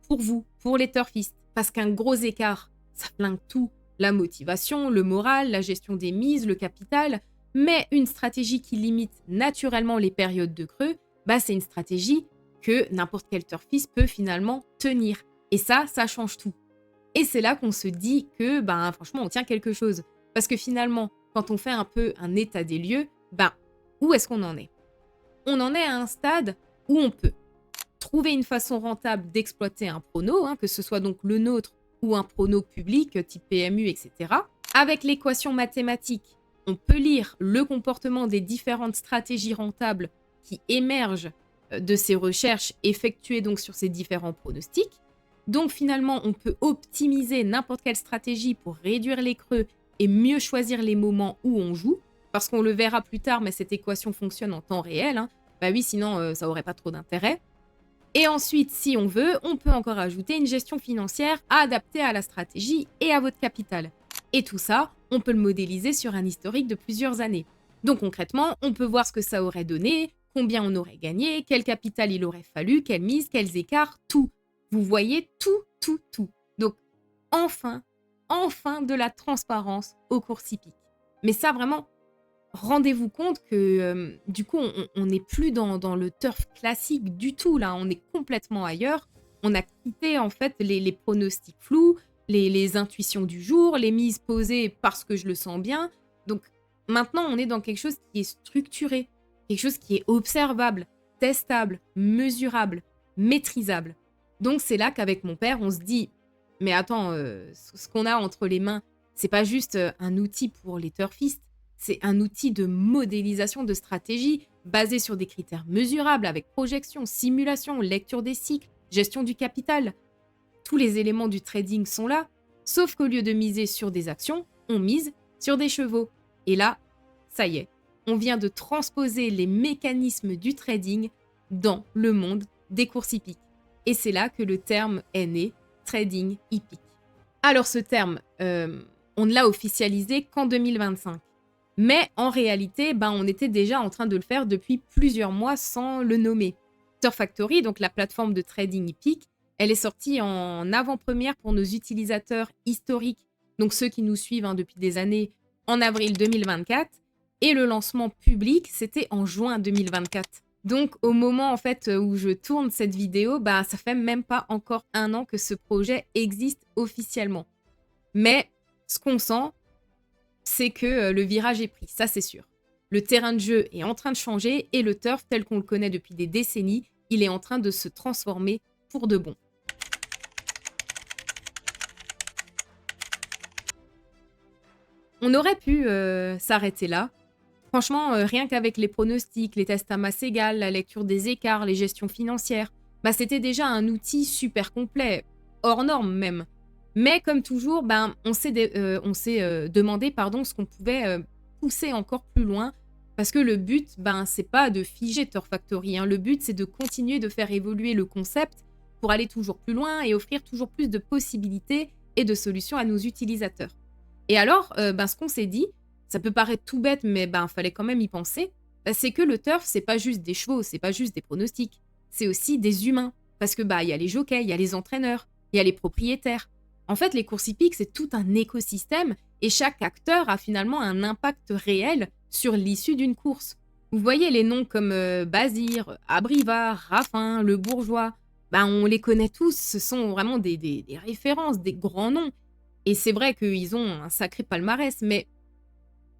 pour vous, pour les turfistes. Parce qu'un gros écart, ça flingue tout. La motivation, le moral, la gestion des mises, le capital. Mais une stratégie qui limite naturellement les périodes de creux, bah c'est une stratégie que n'importe quel turfiste peut finalement tenir. Et ça change tout. Et c'est là qu'on se dit que, ben, franchement, on tient quelque chose. Parce que finalement, quand on fait un peu un état des lieux, ben, où est-ce qu'on en est? On en est à un stade où on peut trouver une façon rentable d'exploiter un prono, hein, que ce soit donc le nôtre ou un prono public, type PMU, etc. Avec l'équation mathématique, on peut lire le comportement des différentes stratégies rentables qui émergent de ces recherches effectuées donc sur ces différents pronostics. Donc finalement, on peut optimiser n'importe quelle stratégie pour réduire les creux et mieux choisir les moments où on joue, parce qu'on le verra plus tard, mais cette équation fonctionne en temps réel, hein. Bah oui, sinon ça aurait pas trop d'intérêt. Et ensuite, si on veut, on peut encore ajouter une gestion financière adaptée à la stratégie et à votre capital. Et tout ça, on peut le modéliser sur un historique de plusieurs années. Donc concrètement, on peut voir ce que ça aurait donné, combien on aurait gagné, quel capital il aurait fallu, quelle mise, quels écarts, tout. Vous voyez tout, tout, tout. Donc enfin de la transparence aux courses hippiques. Mais ça vraiment, rendez-vous compte que du coup, on n'est plus dans le turf classique du tout, là. On est complètement ailleurs. On a quitté en fait les pronostics flous, les intuitions du jour, les mises posées parce que je le sens bien. Donc maintenant, on est dans quelque chose qui est structuré, quelque chose qui est observable, testable, mesurable, maîtrisable. Donc c'est là qu'avec mon père, on se dit, mais attends, ce qu'on a entre les mains, c'est pas juste un outil pour les turfistes, c'est un outil de modélisation de stratégie basé sur des critères mesurables avec projection, simulation, lecture des cycles, gestion du capital. Tous les éléments du trading sont là, sauf qu'au lieu de miser sur des actions, on mise sur des chevaux. Et là, ça y est, on vient de transposer les mécanismes du trading dans le monde des courses hippiques. Et c'est là que le terme est né, trading hippique. Alors ce terme, on ne l'a officialisé qu'en 2025. Mais en réalité, on était déjà en train de le faire depuis plusieurs mois sans le nommer. Turf Factory, donc la plateforme de trading hippique, elle est sortie en avant-première pour nos utilisateurs historiques, donc ceux qui nous suivent depuis des années, en avril 2024. Et le lancement public, c'était en juin 2024. Donc au moment en fait où je tourne cette vidéo, ça fait même pas encore 1 an que ce projet existe officiellement. Mais ce qu'on sent, c'est que le virage est pris, ça c'est sûr. Le terrain de jeu est en train de changer et le turf tel qu'on le connaît depuis des décennies, il est en train de se transformer pour de bon. On aurait pu s'arrêter là. Franchement, rien qu'avec les pronostics, les tests à masse égale, la lecture des écarts, les gestions financières, c'était déjà un outil super complet, hors norme même. Mais comme toujours, on s'est demandé ce qu'on pouvait pousser encore plus loin, parce que le but, c'est pas de figer Turf Factory, hein. Le but, c'est de continuer de faire évoluer le concept pour aller toujours plus loin et offrir toujours plus de possibilités et de solutions à nos utilisateurs. Et alors, ce qu'on s'est dit, ça peut paraître tout bête, mais fallait quand même y penser, c'est que le turf, c'est pas juste des chevaux, c'est pas juste des pronostics, c'est aussi des humains. Parce que il y a les jockeys, il y a les entraîneurs, il y a les propriétaires. En fait, les courses hippiques, c'est tout un écosystème et chaque acteur a finalement un impact réel sur l'issue d'une course. Vous voyez les noms comme Bazir, Abrivard, Raffin, Le Bourgeois, on les connaît tous, ce sont vraiment des références, des grands noms. Et c'est vrai qu'ils ont un sacré palmarès, mais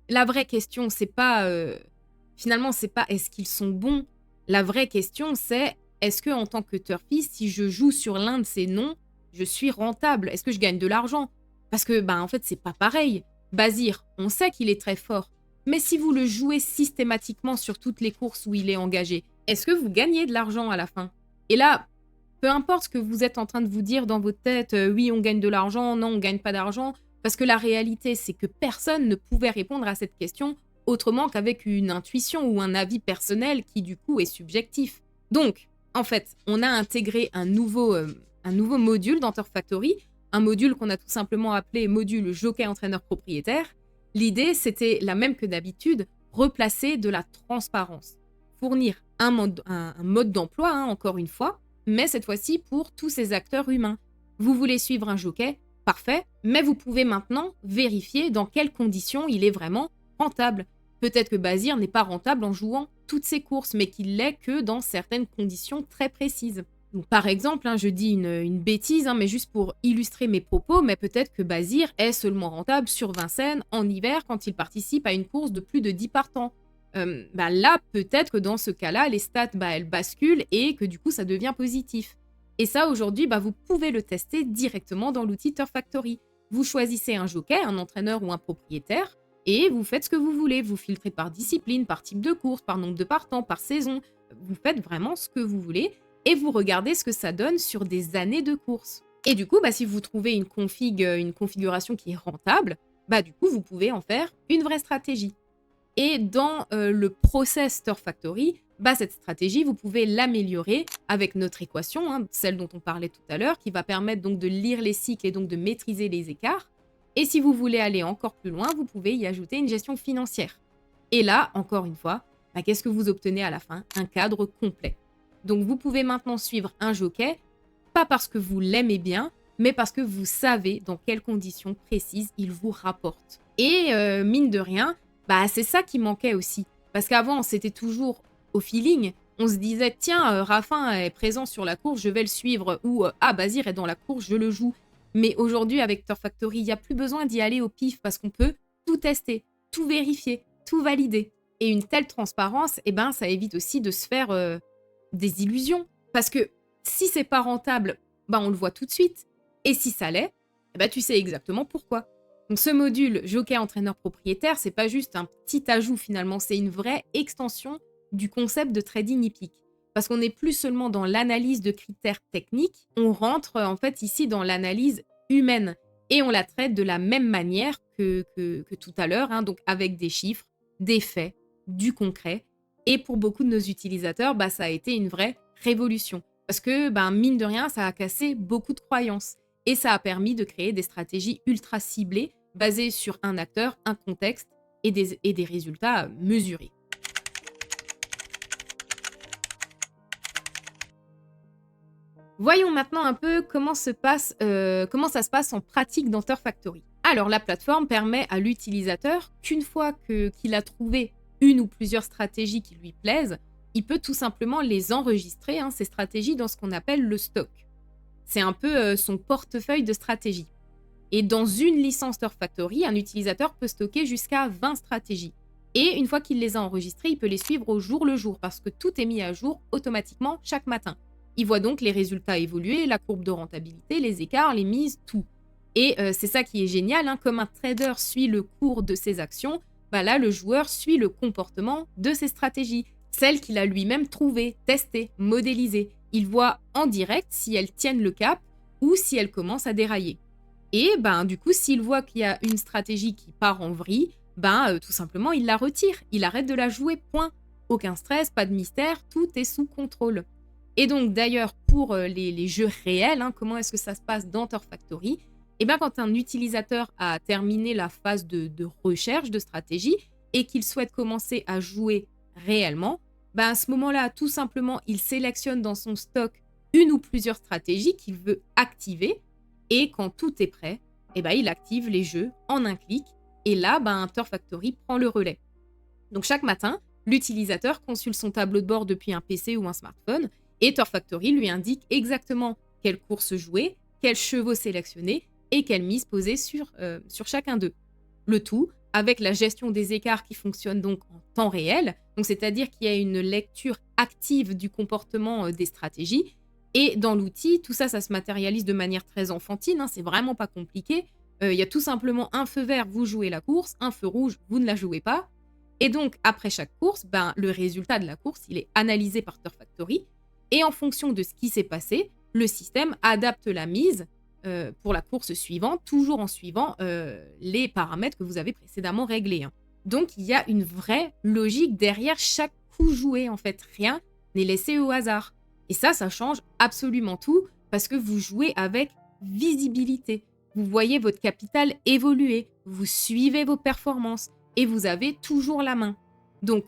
la vraie question, c'est pas, finalement, c'est pas est-ce qu'ils sont bons? La vraie question, c'est est-ce que en tant que turfiste, si je joue sur l'un de ces noms, je suis rentable? Est-ce que je gagne de l'argent? Parce que, ben, en fait, c'est pas pareil. Bazir, on sait qu'il est très fort, mais si vous le jouez systématiquement sur toutes les courses où il est engagé, est-ce que vous gagnez de l'argent à la fin? Et là, peu importe ce que vous êtes en train de vous dire dans votre tête, oui, on gagne de l'argent, non, on gagne pas d'argent, parce que la réalité, c'est que personne ne pouvait répondre à cette question autrement qu'avec une intuition ou un avis personnel qui, du coup, est subjectif. Donc, en fait, on a intégré un nouveau module dans Turf Factory, un module qu'on a tout simplement appelé module jockey entraîneur propriétaire. L'idée, c'était la même que d'habitude, replacer de la transparence, fournir un mode d'emploi, hein, encore une fois, mais cette fois-ci pour tous ces acteurs humains. Vous voulez suivre un jockey? Parfait, mais vous pouvez maintenant vérifier dans quelles conditions il est vraiment rentable. Peut-être que Bazir n'est pas rentable en jouant toutes ses courses, mais qu'il l'est que dans certaines conditions très précises. Donc, par exemple, hein, je dis une bêtise, hein, mais juste pour illustrer mes propos, mais peut-être que Bazir est seulement rentable sur Vincennes en hiver quand il participe à une course de plus de 10 partants. Bah là, peut-être que dans ce cas-là, les stats, bah, elles basculent et que du coup, ça devient positif. Et ça, aujourd'hui, bah, vous pouvez le tester directement dans l'outil Turf Factory. Vous choisissez un jockey, un entraîneur ou un propriétaire, et vous faites ce que vous voulez. Vous filtrez par discipline, par type de course, par nombre de partants, par saison. Vous faites vraiment ce que vous voulez et vous regardez ce que ça donne sur des années de course. Et du coup, bah, si vous trouvez une configuration qui est rentable, bah, du coup, vous pouvez en faire une vraie stratégie. Et dans le process Turf Factory, bah, cette stratégie, vous pouvez l'améliorer avec notre équation, hein, celle dont on parlait tout à l'heure, qui va permettre donc de lire les cycles et donc de maîtriser les écarts. Et si vous voulez aller encore plus loin, vous pouvez y ajouter une gestion financière. Et là, encore une fois, bah, qu'est-ce que vous obtenez à la fin? Un cadre complet. Donc vous pouvez maintenant suivre un jockey, pas parce que vous l'aimez bien, mais parce que vous savez dans quelles conditions précises il vous rapporte. Et mine de rien, bah, c'est ça qui manquait aussi. Parce qu'avant, c'était toujours au feeling. On se disait, tiens, Raffin est présent sur la course, je vais le suivre. Ou, ah, Bazir est dans la course, je le joue. Mais aujourd'hui, avec Turf Factory, il n'y a plus besoin d'y aller au pif parce qu'on peut tout tester, tout vérifier, tout valider. Et une telle transparence, eh ben, ça évite aussi de se faire des illusions. Parce que si c'est pas rentable, bah, on le voit tout de suite. Et si ça l'est, eh ben, tu sais exactement pourquoi. Donc ce module jockey entraîneur propriétaire, c'est pas juste un petit ajout finalement, c'est une vraie extension du concept de trading hippique. Parce qu'on n'est plus seulement dans l'analyse de critères techniques, on rentre en fait ici dans l'analyse humaine. Et on la traite de la même manière que tout à l'heure, hein, donc avec des chiffres, des faits, du concret. Et pour beaucoup de nos utilisateurs, bah, ça a été une vraie révolution. Parce que, bah, mine de rien, ça a cassé beaucoup de croyances. Et ça a permis de créer des stratégies ultra ciblées, basées sur un acteur, un contexte et des résultats mesurés. Voyons maintenant un peu comment ça se passe en pratique dans Turf Factory. Alors, la plateforme permet à l'utilisateur qu'une fois qu'il a trouvé une ou plusieurs stratégies qui lui plaisent, il peut tout simplement les enregistrer, hein, ces stratégies, dans ce qu'on appelle le stock. C'est un peu son portefeuille de stratégies. Et dans une licence Turf Factory, un utilisateur peut stocker jusqu'à 20 stratégies. Et une fois qu'il les a enregistrées, il peut les suivre au jour le jour parce que tout est mis à jour automatiquement chaque matin. Il voit donc les résultats évoluer, la courbe de rentabilité, les écarts, les mises, tout. Et c'est ça qui est génial, hein, comme un trader suit le cours de ses actions, bah là le joueur suit le comportement de ses stratégies, celles qu'il a lui-même trouvées, testées, modélisées. Il voit en direct si elles tiennent le cap ou si elles commencent à dérailler. Et ben, du coup, s'il voit qu'il y a une stratégie qui part en vrille, ben, tout simplement, il la retire. Il arrête de la jouer, point. Aucun stress, pas de mystère, tout est sous contrôle. Et donc, d'ailleurs, pour les jeux réels, hein, comment est-ce que ça se passe dans Turf Factory? Et bien, quand un utilisateur a terminé la phase de recherche de stratégie et qu'il souhaite commencer à jouer réellement, ben à ce moment-là, tout simplement, il sélectionne dans son stock une ou plusieurs stratégies qu'il veut activer. Et quand tout est prêt, eh ben, il active les jeux en un clic. Et là, ben, Turf Factory prend le relais. Donc chaque matin, l'utilisateur consulte son tableau de bord depuis un PC ou un smartphone et Turf Factory lui indique exactement quelle course jouer, quels chevaux sélectionner et quelle mise poser sur chacun d'eux. Le tout avec la gestion des écarts qui fonctionne donc en temps réel, donc c'est-à-dire qu'il y a une lecture active du comportement des stratégies. Et dans l'outil, tout ça, ça se matérialise de manière très enfantine, hein, c'est vraiment pas compliqué. Il y a tout simplement un feu vert, vous jouez la course, un feu rouge, vous ne la jouez pas. Et donc, après chaque course, ben, le résultat de la course, il est analysé par Turf Factory. Et en fonction de ce qui s'est passé, le système adapte la mise pour la course suivante, toujours en suivant les paramètres que vous avez précédemment réglés, hein. Donc, il y a une vraie logique derrière chaque coup joué, en fait. Rien n'est laissé au hasard. Et ça change absolument tout parce que vous jouez avec visibilité. Vous voyez votre capital évoluer, vous suivez vos performances et vous avez toujours la main. Donc,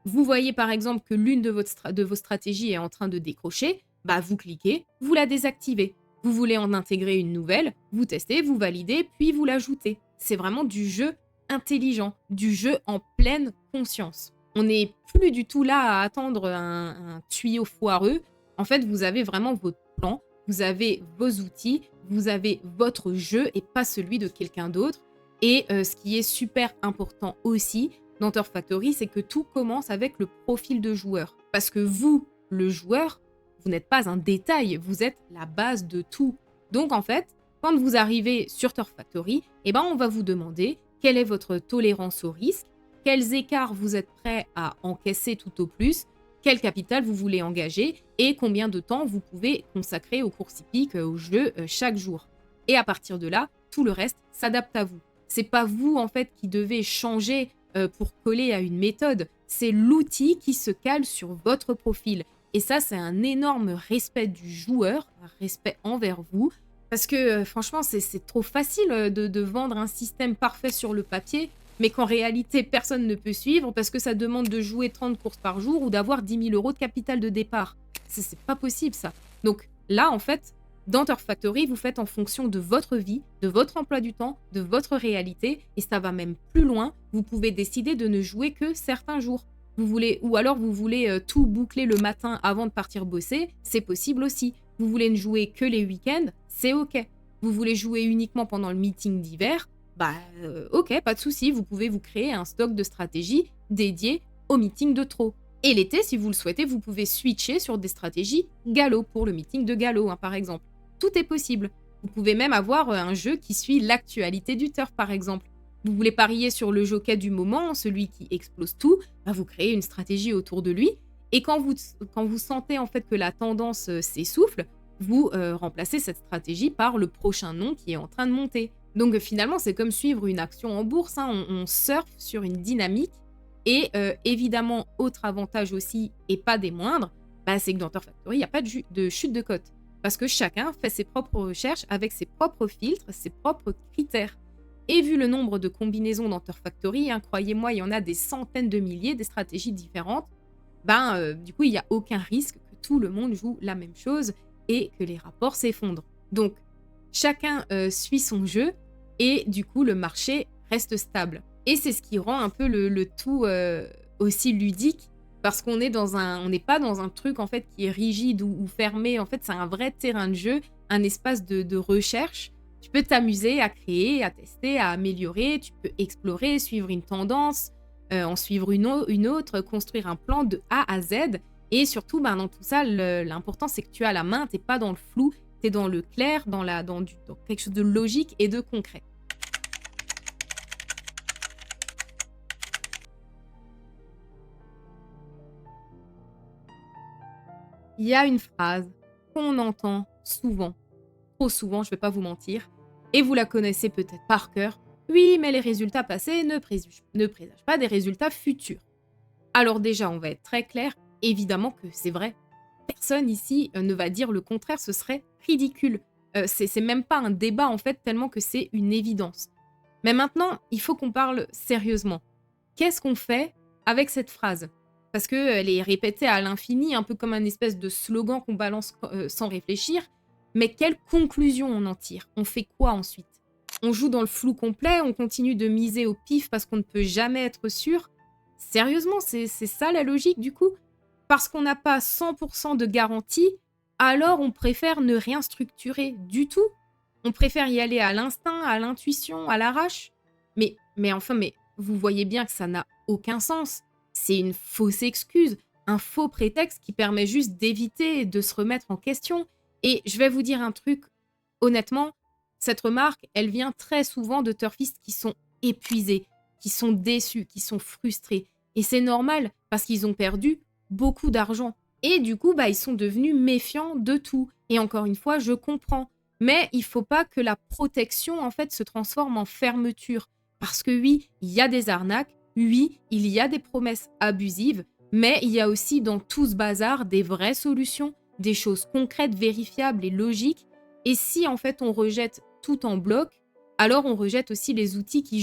vous voyez par exemple que l'une de vos stratégies est en train de décrocher, bah vous cliquez, vous la désactivez. Vous voulez en intégrer une nouvelle, vous testez, vous validez, puis vous l'ajoutez. C'est vraiment du jeu intelligent, du jeu en pleine conscience. On n'est plus du tout là à attendre un tuyau foireux. En fait, vous avez vraiment votre plan, vous avez vos outils, vous avez votre jeu et pas celui de quelqu'un d'autre. Et ce qui est super important aussi dans Turf Factory, c'est que tout commence avec le profil de joueur. Parce que vous, le joueur, vous n'êtes pas un détail, vous êtes la base de tout. Donc en fait, quand vous arrivez sur Turf Factory, eh ben, on va vous demander quelle est votre tolérance au risque, quels écarts vous êtes prêt à encaisser tout au plus, quel capital vous voulez engager et combien de temps vous pouvez consacrer aux courses hippiques, au jeu chaque jour. Et à partir de là, tout le reste s'adapte à vous. C'est pas vous en fait qui devez changer pour coller à une méthode, c'est l'outil qui se cale sur votre profil. Et ça, c'est un énorme respect du joueur, un respect envers vous, parce que franchement, c'est trop facile de vendre un système parfait sur le papier, mais qu'en réalité, personne ne peut suivre parce que ça demande de jouer 30 courses par jour ou d'avoir 10 000 € de capital de départ. C'est pas possible, ça. Donc là, en fait, dans Turf Factory, vous faites en fonction de votre vie, de votre emploi du temps, de votre réalité, et ça va même plus loin. Vous pouvez décider de ne jouer que certains jours. Ou alors vous voulez tout boucler le matin avant de partir bosser, c'est possible aussi. Vous voulez ne jouer que les week-ends, c'est ok. Vous voulez jouer uniquement pendant le meeting d'hiver, ok, pas de souci, vous pouvez vous créer un stock de stratégies dédié au meeting de trop. Et l'été, si vous le souhaitez, vous pouvez switcher sur des stratégies galop pour le meeting de galop, hein, par exemple. Tout est possible. Vous pouvez même avoir un jeu qui suit l'actualité du turf, par exemple. Vous voulez parier sur le jockey du moment, celui qui explose tout, vous créez une stratégie autour de lui. Et quand vous sentez en fait que la tendance s'essouffle, vous remplacez cette stratégie par le prochain nom qui est en train de monter. Donc finalement, c'est comme suivre une action en bourse, hein, on surfe sur une dynamique. Et évidemment, autre avantage aussi, et pas des moindres, c'est que dans Turf Factory, il n'y a pas de chute de cote. Parce que chacun fait ses propres recherches avec ses propres filtres, ses propres critères. Et vu le nombre de combinaisons dans Turf Factory, hein, croyez-moi, il y en a des centaines de milliers, des stratégies différentes, du coup, il n'y a aucun risque que tout le monde joue la même chose et que les rapports s'effondrent. Donc, chacun suit son jeu et du coup, le marché reste stable. Et c'est ce qui rend un peu le tout aussi ludique, parce qu'on n'est pas dans un truc en fait qui est rigide ou fermé. En fait, c'est un vrai terrain de jeu, un espace de recherche. Tu peux t'amuser à créer, à tester, à améliorer. Tu peux explorer, suivre une tendance, en suivre une autre, construire un plan de A à Z. Et surtout, dans tout ça, l'important, c'est que tu as la main. Tu n'es pas dans le flou, tu es dans le clair, dans quelque chose de logique et de concret. Il y a une phrase qu'on entend souvent, trop souvent, je ne vais pas vous mentir, et vous la connaissez peut-être par cœur. Oui, mais les résultats passés ne présagent pas des résultats futurs. Alors déjà, on va être très clair, évidemment que c'est vrai. Personne ici ne va dire le contraire, ce serait ridicule. C'est même pas un débat en fait, tellement que c'est une évidence. Mais maintenant, il faut qu'on parle sérieusement. Qu'est-ce qu'on fait avec cette phrase ? Parce qu'elle est répétée à l'infini, un peu comme un espèce de slogan qu'on balance sans réfléchir. Mais quelle conclusion on en tire ? On fait quoi ensuite ? On joue dans le flou complet, on continue de miser au pif parce qu'on ne peut jamais être sûr ? Sérieusement, c'est ça la logique du coup ? Parce qu'on n'a pas 100% de garantie, alors on préfère ne rien structurer du tout ? On préfère y aller à l'instinct, à l'intuition, à l'arrache. Mais vous voyez bien que ça n'a aucun sens. C'est une fausse excuse, un faux prétexte qui permet juste d'éviter de se remettre en question. Et je vais vous dire un truc, honnêtement, cette remarque, elle vient très souvent de turfistes qui sont épuisés, qui sont déçus, qui sont frustrés. Et c'est normal, parce qu'ils ont perdu beaucoup d'argent. Et du coup, ils sont devenus méfiants de tout. Et encore une fois, je comprends. Mais il faut pas que la protection, en fait, se transforme en fermeture. Parce que oui, il y a des arnaques, oui, il y a des promesses abusives, mais il y a aussi dans tout ce bazar des vraies solutions, des choses concrètes, vérifiables et logiques. Et si, en fait, on rejette tout en bloc, alors on rejette aussi les outils qui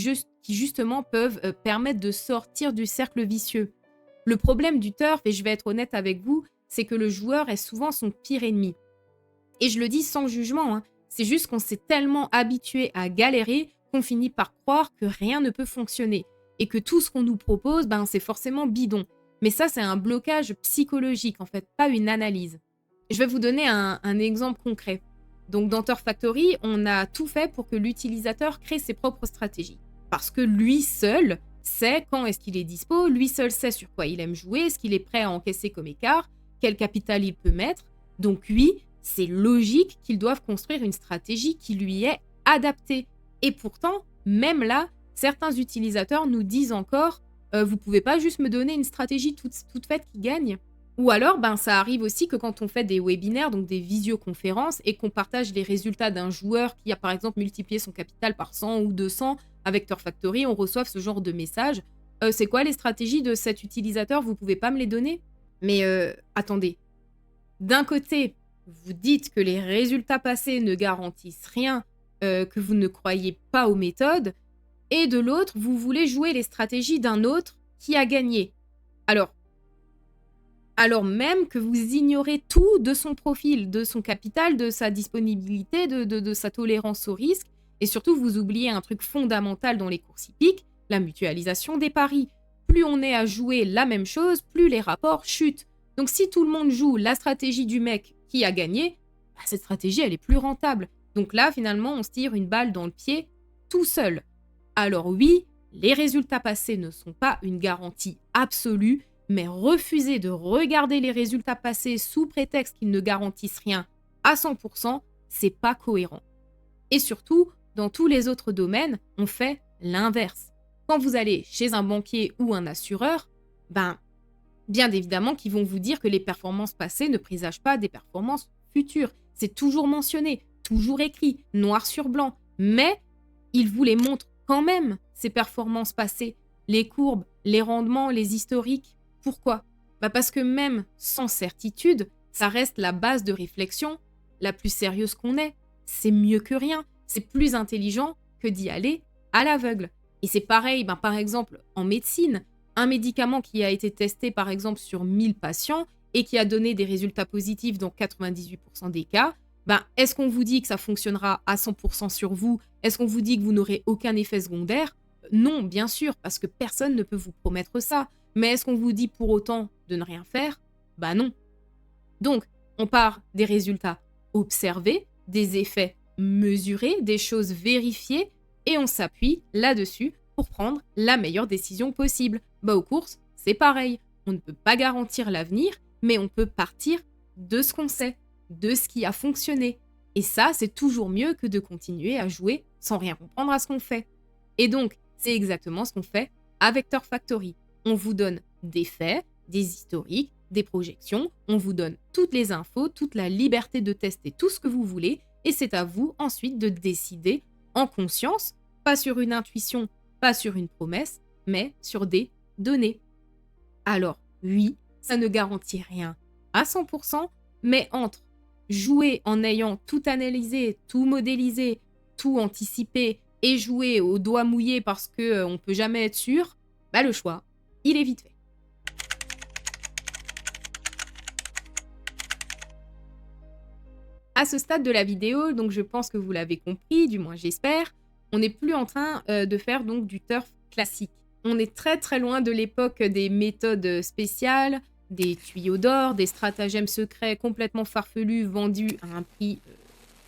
justement peuvent permettre de sortir du cercle vicieux. Le problème du turf, et je vais être honnête avec vous, c'est que le joueur est souvent son pire ennemi. Et je le dis sans jugement, hein, c'est juste qu'on s'est tellement habitué à galérer qu'on finit par croire que rien ne peut fonctionner et que tout ce qu'on nous propose, c'est forcément bidon. Mais ça, c'est un blocage psychologique, en fait, pas une analyse. Je vais vous donner un exemple concret. Donc, dans Turf Factory, on a tout fait pour que l'utilisateur crée ses propres stratégies. Parce que lui seul sait quand est-ce qu'il est dispo, lui seul sait sur quoi il aime jouer, est-ce qu'il est prêt à encaisser comme écart, quel capital il peut mettre. Donc, oui, c'est logique qu'ils doivent construire une stratégie qui lui est adaptée. Et pourtant, même là, certains utilisateurs nous disent encore vous pouvez pas juste me donner une stratégie toute faite qui gagne. Ou alors, ça arrive aussi que quand on fait des webinaires, donc des visioconférences, et qu'on partage les résultats d'un joueur qui a par exemple multiplié son capital par 100 ou 200 avec Turf Factory, on reçoive ce genre de message. C'est quoi les stratégies de cet utilisateur? Vous pouvez pas me les donner? Mais attendez. D'un côté, vous dites que les résultats passés ne garantissent rien, que vous ne croyez pas aux méthodes, et de l'autre, vous voulez jouer les stratégies d'un autre qui a gagné. Alors même que vous ignorez tout de son profil, de son capital, de sa disponibilité, de sa tolérance au risque, et surtout vous oubliez un truc fondamental dans les courses hippiques, la mutualisation des paris. Plus on est à jouer la même chose, plus les rapports chutent. Donc si tout le monde joue la stratégie du mec qui a gagné, cette stratégie elle est plus rentable. Donc là finalement on se tire une balle dans le pied tout seul. Alors oui, les résultats passés ne sont pas une garantie absolue, mais refuser de regarder les résultats passés sous prétexte qu'ils ne garantissent rien à 100%, c'est pas cohérent. Et surtout, dans tous les autres domaines, on fait l'inverse. Quand vous allez chez un banquier ou un assureur, bien évidemment qu'ils vont vous dire que les performances passées ne présagent pas des performances futures. C'est toujours mentionné, toujours écrit, noir sur blanc, mais ils vous les montrent quand même, ces performances passées, les courbes, les rendements, les historiques. Pourquoi? Parce que même sans certitude, ça reste la base de réflexion la plus sérieuse qu'on ait. C'est mieux que rien, c'est plus intelligent que d'y aller à l'aveugle. Et c'est pareil, par exemple, en médecine, un médicament qui a été testé par exemple sur 1000 patients et qui a donné des résultats positifs dans 98% des cas, est-ce qu'on vous dit que ça fonctionnera à 100% sur vous? Est-ce qu'on vous dit que vous n'aurez aucun effet secondaire? Non, bien sûr, parce que personne ne peut vous promettre ça. Mais est-ce qu'on vous dit pour autant de ne rien faire? Non. Donc, on part des résultats observés, des effets mesurés, des choses vérifiées, et on s'appuie là-dessus pour prendre la meilleure décision possible. Aux courses, c'est pareil. On ne peut pas garantir l'avenir, mais on peut partir de ce qu'on sait, de ce qui a fonctionné. Et ça, c'est toujours mieux que de continuer à jouer sans rien comprendre à ce qu'on fait. Et donc, c'est exactement ce qu'on fait avec Turf Factory. On vous donne des faits, des historiques, des projections, on vous donne toutes les infos, toute la liberté de tester tout ce que vous voulez, et c'est à vous ensuite de décider en conscience, pas sur une intuition, pas sur une promesse, mais sur des données. Alors, oui, ça ne garantit rien à 100%, mais entre jouer en ayant tout analysé, tout modélisé, tout anticipé, et jouer au doigt mouillé parce qu'on ne peut jamais être sûr, le choix, il est vite fait. À ce stade de la vidéo, donc je pense que vous l'avez compris, du moins j'espère, on n'est plus en train de faire donc du turf classique. On est très très loin de l'époque des méthodes spéciales, des tuyaux d'or, des stratagèmes secrets complètement farfelus vendus à un prix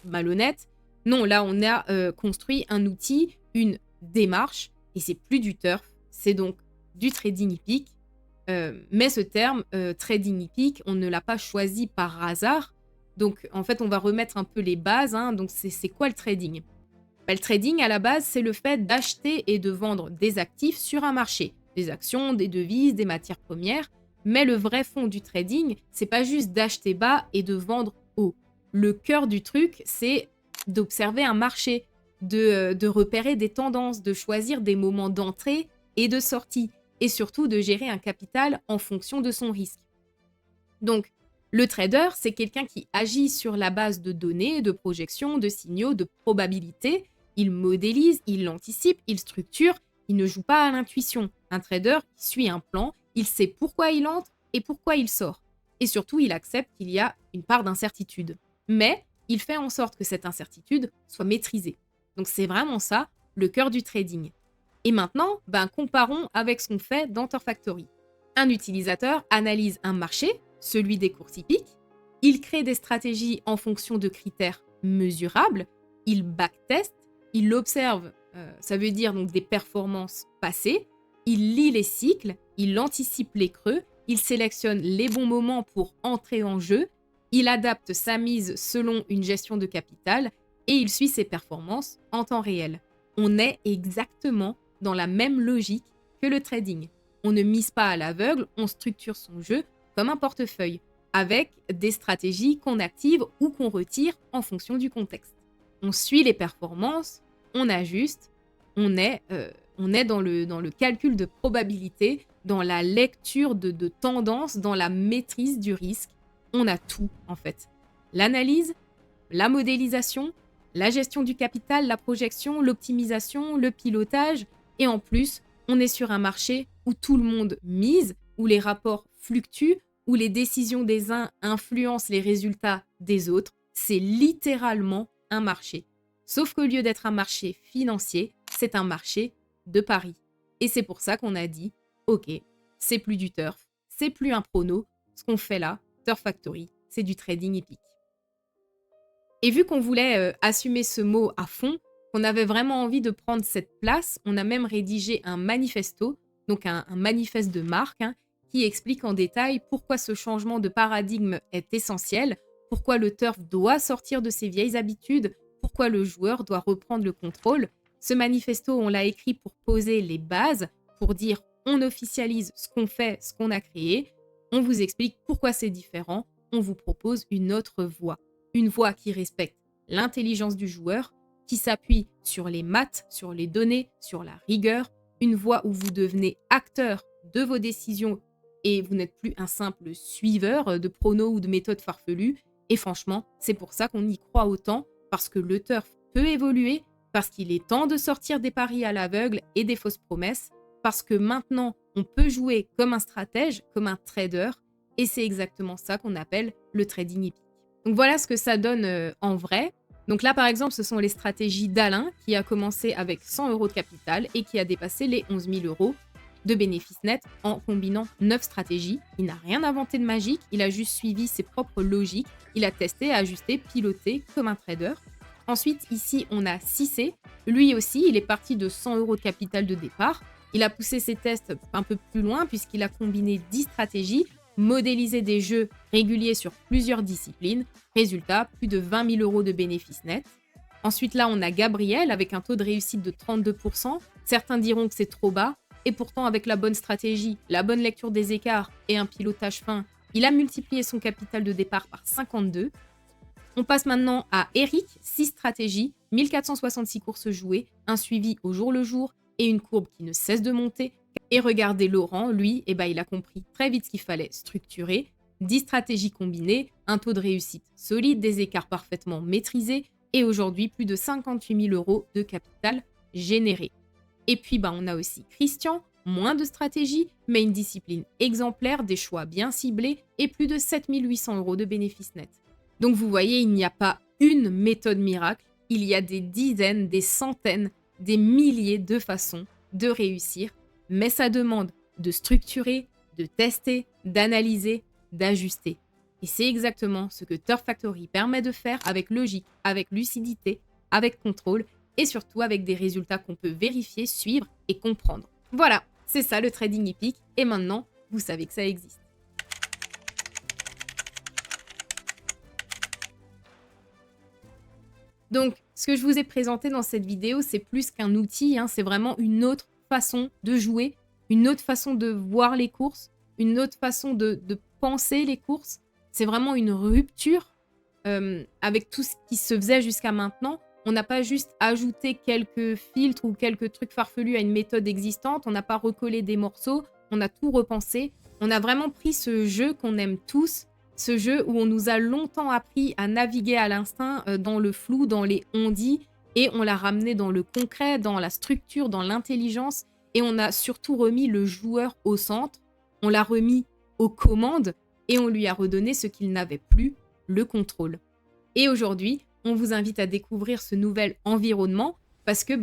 malhonnête. Non, là, on a construit un outil, une démarche, et c'est plus du turf, c'est donc du trading hippique. Mais ce terme, trading hippique, on ne l'a pas choisi par hasard. Donc, en fait, on va remettre un peu les bases, hein. Donc, c'est quoi le trading? Bah, le trading, à la base, c'est le fait d'acheter et de vendre des actifs sur un marché. Des actions, des devises, des matières premières. Mais le vrai fond du trading, c'est pas juste d'acheter bas et de vendre haut. Le cœur du truc, c'est d'observer un marché, de repérer des tendances, de choisir des moments d'entrée et de sortie, et surtout de gérer un capital en fonction de son risque. Donc, le trader, c'est quelqu'un qui agit sur la base de données, de projections, de signaux, de probabilités. Il modélise, il anticipe, il structure, il ne joue pas à l'intuition. Un trader, il suit un plan, il sait pourquoi il entre et pourquoi il sort. Et surtout, il accepte qu'il y a une part d'incertitude. Mais il fait en sorte que cette incertitude soit maîtrisée. Donc c'est vraiment ça, le cœur du trading. Et maintenant, comparons avec ce qu'on fait dans Tor Factory. Un utilisateur analyse un marché, celui des courses hippiques, il crée des stratégies en fonction de critères mesurables, il backteste, il observe, ça veut dire donc des performances passées, il lit les cycles, il anticipe les creux, il sélectionne les bons moments pour entrer en jeu, il adapte sa mise selon une gestion de capital et il suit ses performances en temps réel. On est exactement dans la même logique que le trading. On ne mise pas à l'aveugle, on structure son jeu comme un portefeuille, avec des stratégies qu'on active ou qu'on retire en fonction du contexte. On suit les performances, on ajuste, on est dans le calcul de probabilité, dans la lecture de tendances, dans la maîtrise du risque. On a tout, en fait. L'analyse, la modélisation, la gestion du capital, la projection, l'optimisation, le pilotage, et en plus, on est sur un marché où tout le monde mise, où les rapports fluctuent, où les décisions des uns influencent les résultats des autres. C'est littéralement un marché. Sauf qu'au lieu d'être un marché financier, c'est un marché de paris. Et c'est pour ça qu'on a dit, ok, c'est plus du turf, c'est plus un prono, ce qu'on fait là, Turf Factory, c'est du trading hippique. Et vu qu'on voulait assumer ce mot à fond, qu'on avait vraiment envie de prendre cette place, on a même rédigé un manifesto, donc un manifeste de marque, hein, qui explique en détail pourquoi ce changement de paradigme est essentiel, pourquoi le turf doit sortir de ses vieilles habitudes, pourquoi le joueur doit reprendre le contrôle. Ce manifesto, on l'a écrit pour poser les bases, pour dire on officialise ce qu'on fait, ce qu'on a créé, on vous explique pourquoi c'est différent, on vous propose une autre voie. Une voie qui respecte l'intelligence du joueur, qui s'appuie sur les maths, sur les données, sur la rigueur, une voie où vous devenez acteur de vos décisions et vous n'êtes plus un simple suiveur de pronos ou de méthodes farfelues. Et franchement, c'est pour ça qu'on y croit autant, parce que le turf peut évoluer, parce qu'il est temps de sortir des paris à l'aveugle et des fausses promesses, parce que maintenant, on peut jouer comme un stratège, comme un trader, et c'est exactement ça qu'on appelle le trading hippique. Donc voilà ce que ça donne en vrai. Donc là, par exemple, ce sont les stratégies d'Alain, qui a commencé avec 100 € de capital et qui a dépassé les 11 000 € de bénéfices nets en combinant 9 stratégies. Il n'a rien inventé de magique, il a juste suivi ses propres logiques. Il a testé, ajusté, piloté comme un trader. Ensuite, ici, on a Cissé. Lui aussi, il est parti de 100 € de capital de départ. Il a poussé ses tests un peu plus loin puisqu'il a combiné 10 stratégies, modélisé des jeux réguliers sur plusieurs disciplines. Résultat, plus de 20 000 € de bénéfices nets. Ensuite, là, on a Gabriel avec un taux de réussite de 32%. Certains diront que c'est trop bas. Et pourtant, avec la bonne stratégie, la bonne lecture des écarts et un pilotage fin, il a multiplié son capital de départ par 52. On passe maintenant à Eric, 6 stratégies, 1466 courses jouées, un suivi au jour le jour et une courbe qui ne cesse de monter. Et regardez Laurent, lui, il a compris très vite ce qu'il fallait structurer. 10 stratégies combinées, un taux de réussite solide, des écarts parfaitement maîtrisés et aujourd'hui plus de 58 000 € de capital généré. Et puis on a aussi Christian, moins de stratégie, mais une discipline exemplaire, des choix bien ciblés et plus de 7 800 € de bénéfices nets. Donc vous voyez, il n'y a pas une méthode miracle, il y a des dizaines, des centaines, des milliers de façons de réussir, mais ça demande de structurer, de tester, d'analyser, d'ajuster. Et c'est exactement ce que Turf Factory permet de faire avec logique, avec lucidité, avec contrôle et surtout avec des résultats qu'on peut vérifier, suivre et comprendre. Voilà, c'est ça le trading hippique et maintenant, vous savez que ça existe. Donc, ce que je vous ai présenté dans cette vidéo, c'est plus qu'un outil, hein, c'est vraiment une autre façon de jouer, une autre façon de voir les courses, une autre façon de penser les courses. C'est vraiment une rupture avec tout ce qui se faisait jusqu'à maintenant. On n'a pas juste ajouté quelques filtres ou quelques trucs farfelus à une méthode existante, on n'a pas recollé des morceaux, on a tout repensé. On a vraiment pris ce jeu qu'on aime tous, ce jeu où on nous a longtemps appris à naviguer à l'instinct dans le flou, dans les on-dit, et on l'a ramené dans le concret, dans la structure, dans l'intelligence, et on a surtout remis le joueur au centre, on l'a remis aux commandes, et on lui a redonné ce qu'il n'avait plus, le contrôle. Et aujourd'hui, on vous invite à découvrir ce nouvel environnement, parce que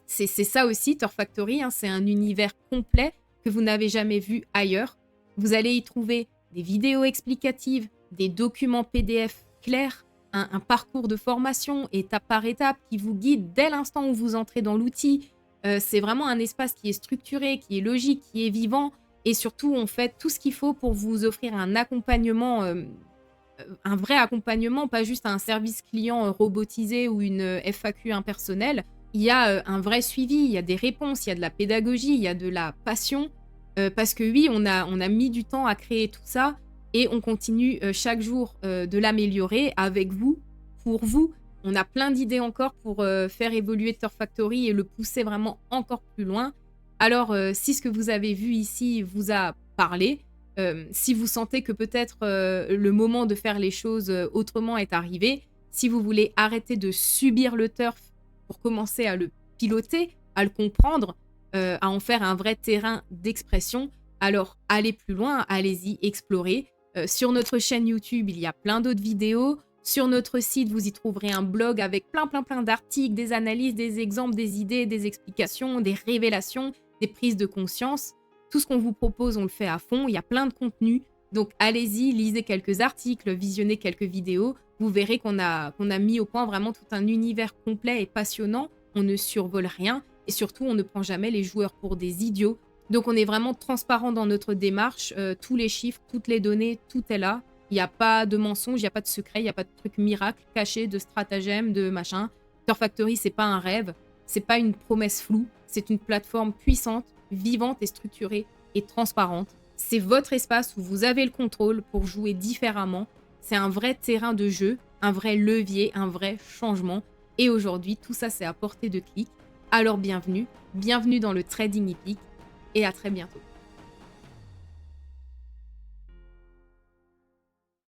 c'est ça aussi, Turf Factory, hein, c'est un univers complet que vous n'avez jamais vu ailleurs. Vous allez y trouver des vidéos explicatives, des documents PDF clairs, un parcours de formation étape par étape qui vous guide dès l'instant où vous entrez dans l'outil. C'est vraiment un espace qui est structuré, qui est logique, qui est vivant et surtout on fait tout ce qu'il faut pour vous offrir un accompagnement, un vrai accompagnement, pas juste un service client robotisé ou une FAQ impersonnelle. Il y a un vrai suivi, il y a des réponses, il y a de la pédagogie, il y a de la passion. Parce que oui, on a mis du temps à créer tout ça et on continue chaque jour de l'améliorer avec vous, pour vous. On a plein d'idées encore pour faire évoluer Turf Factory et le pousser vraiment encore plus loin. Alors, si ce que vous avez vu ici vous a parlé, si vous sentez que peut-être le moment de faire les choses autrement est arrivé, si vous voulez arrêter de subir le turf pour commencer à le piloter, à le comprendre, à en faire un vrai terrain d'expression, alors allez plus loin, allez-y, explorez. Sur notre chaîne YouTube, il y a plein d'autres vidéos. Sur notre site, vous y trouverez un blog avec plein d'articles, des analyses, des exemples, des idées, des explications, des révélations, des prises de conscience. Tout ce qu'on vous propose, on le fait à fond. Il y a plein de contenu. Donc allez-y, lisez quelques articles, visionnez quelques vidéos. Vous verrez qu'on a mis au point vraiment tout un univers complet et passionnant. On ne survole rien. Et surtout, on ne prend jamais les joueurs pour des idiots. Donc, on est vraiment transparent dans notre démarche. Tous les chiffres, toutes les données, tout est là. Il n'y a pas de mensonge, il n'y a pas de secret, il n'y a pas de truc miracle caché, de stratagème, de machin. Turf Factory, c'est pas un rêve, c'est pas une promesse floue. C'est une plateforme puissante, vivante et structurée et transparente. C'est votre espace où vous avez le contrôle pour jouer différemment. C'est un vrai terrain de jeu, un vrai levier, un vrai changement. Et aujourd'hui, tout ça, c'est à portée de clic. Alors bienvenue dans le trading hippique et à très bientôt.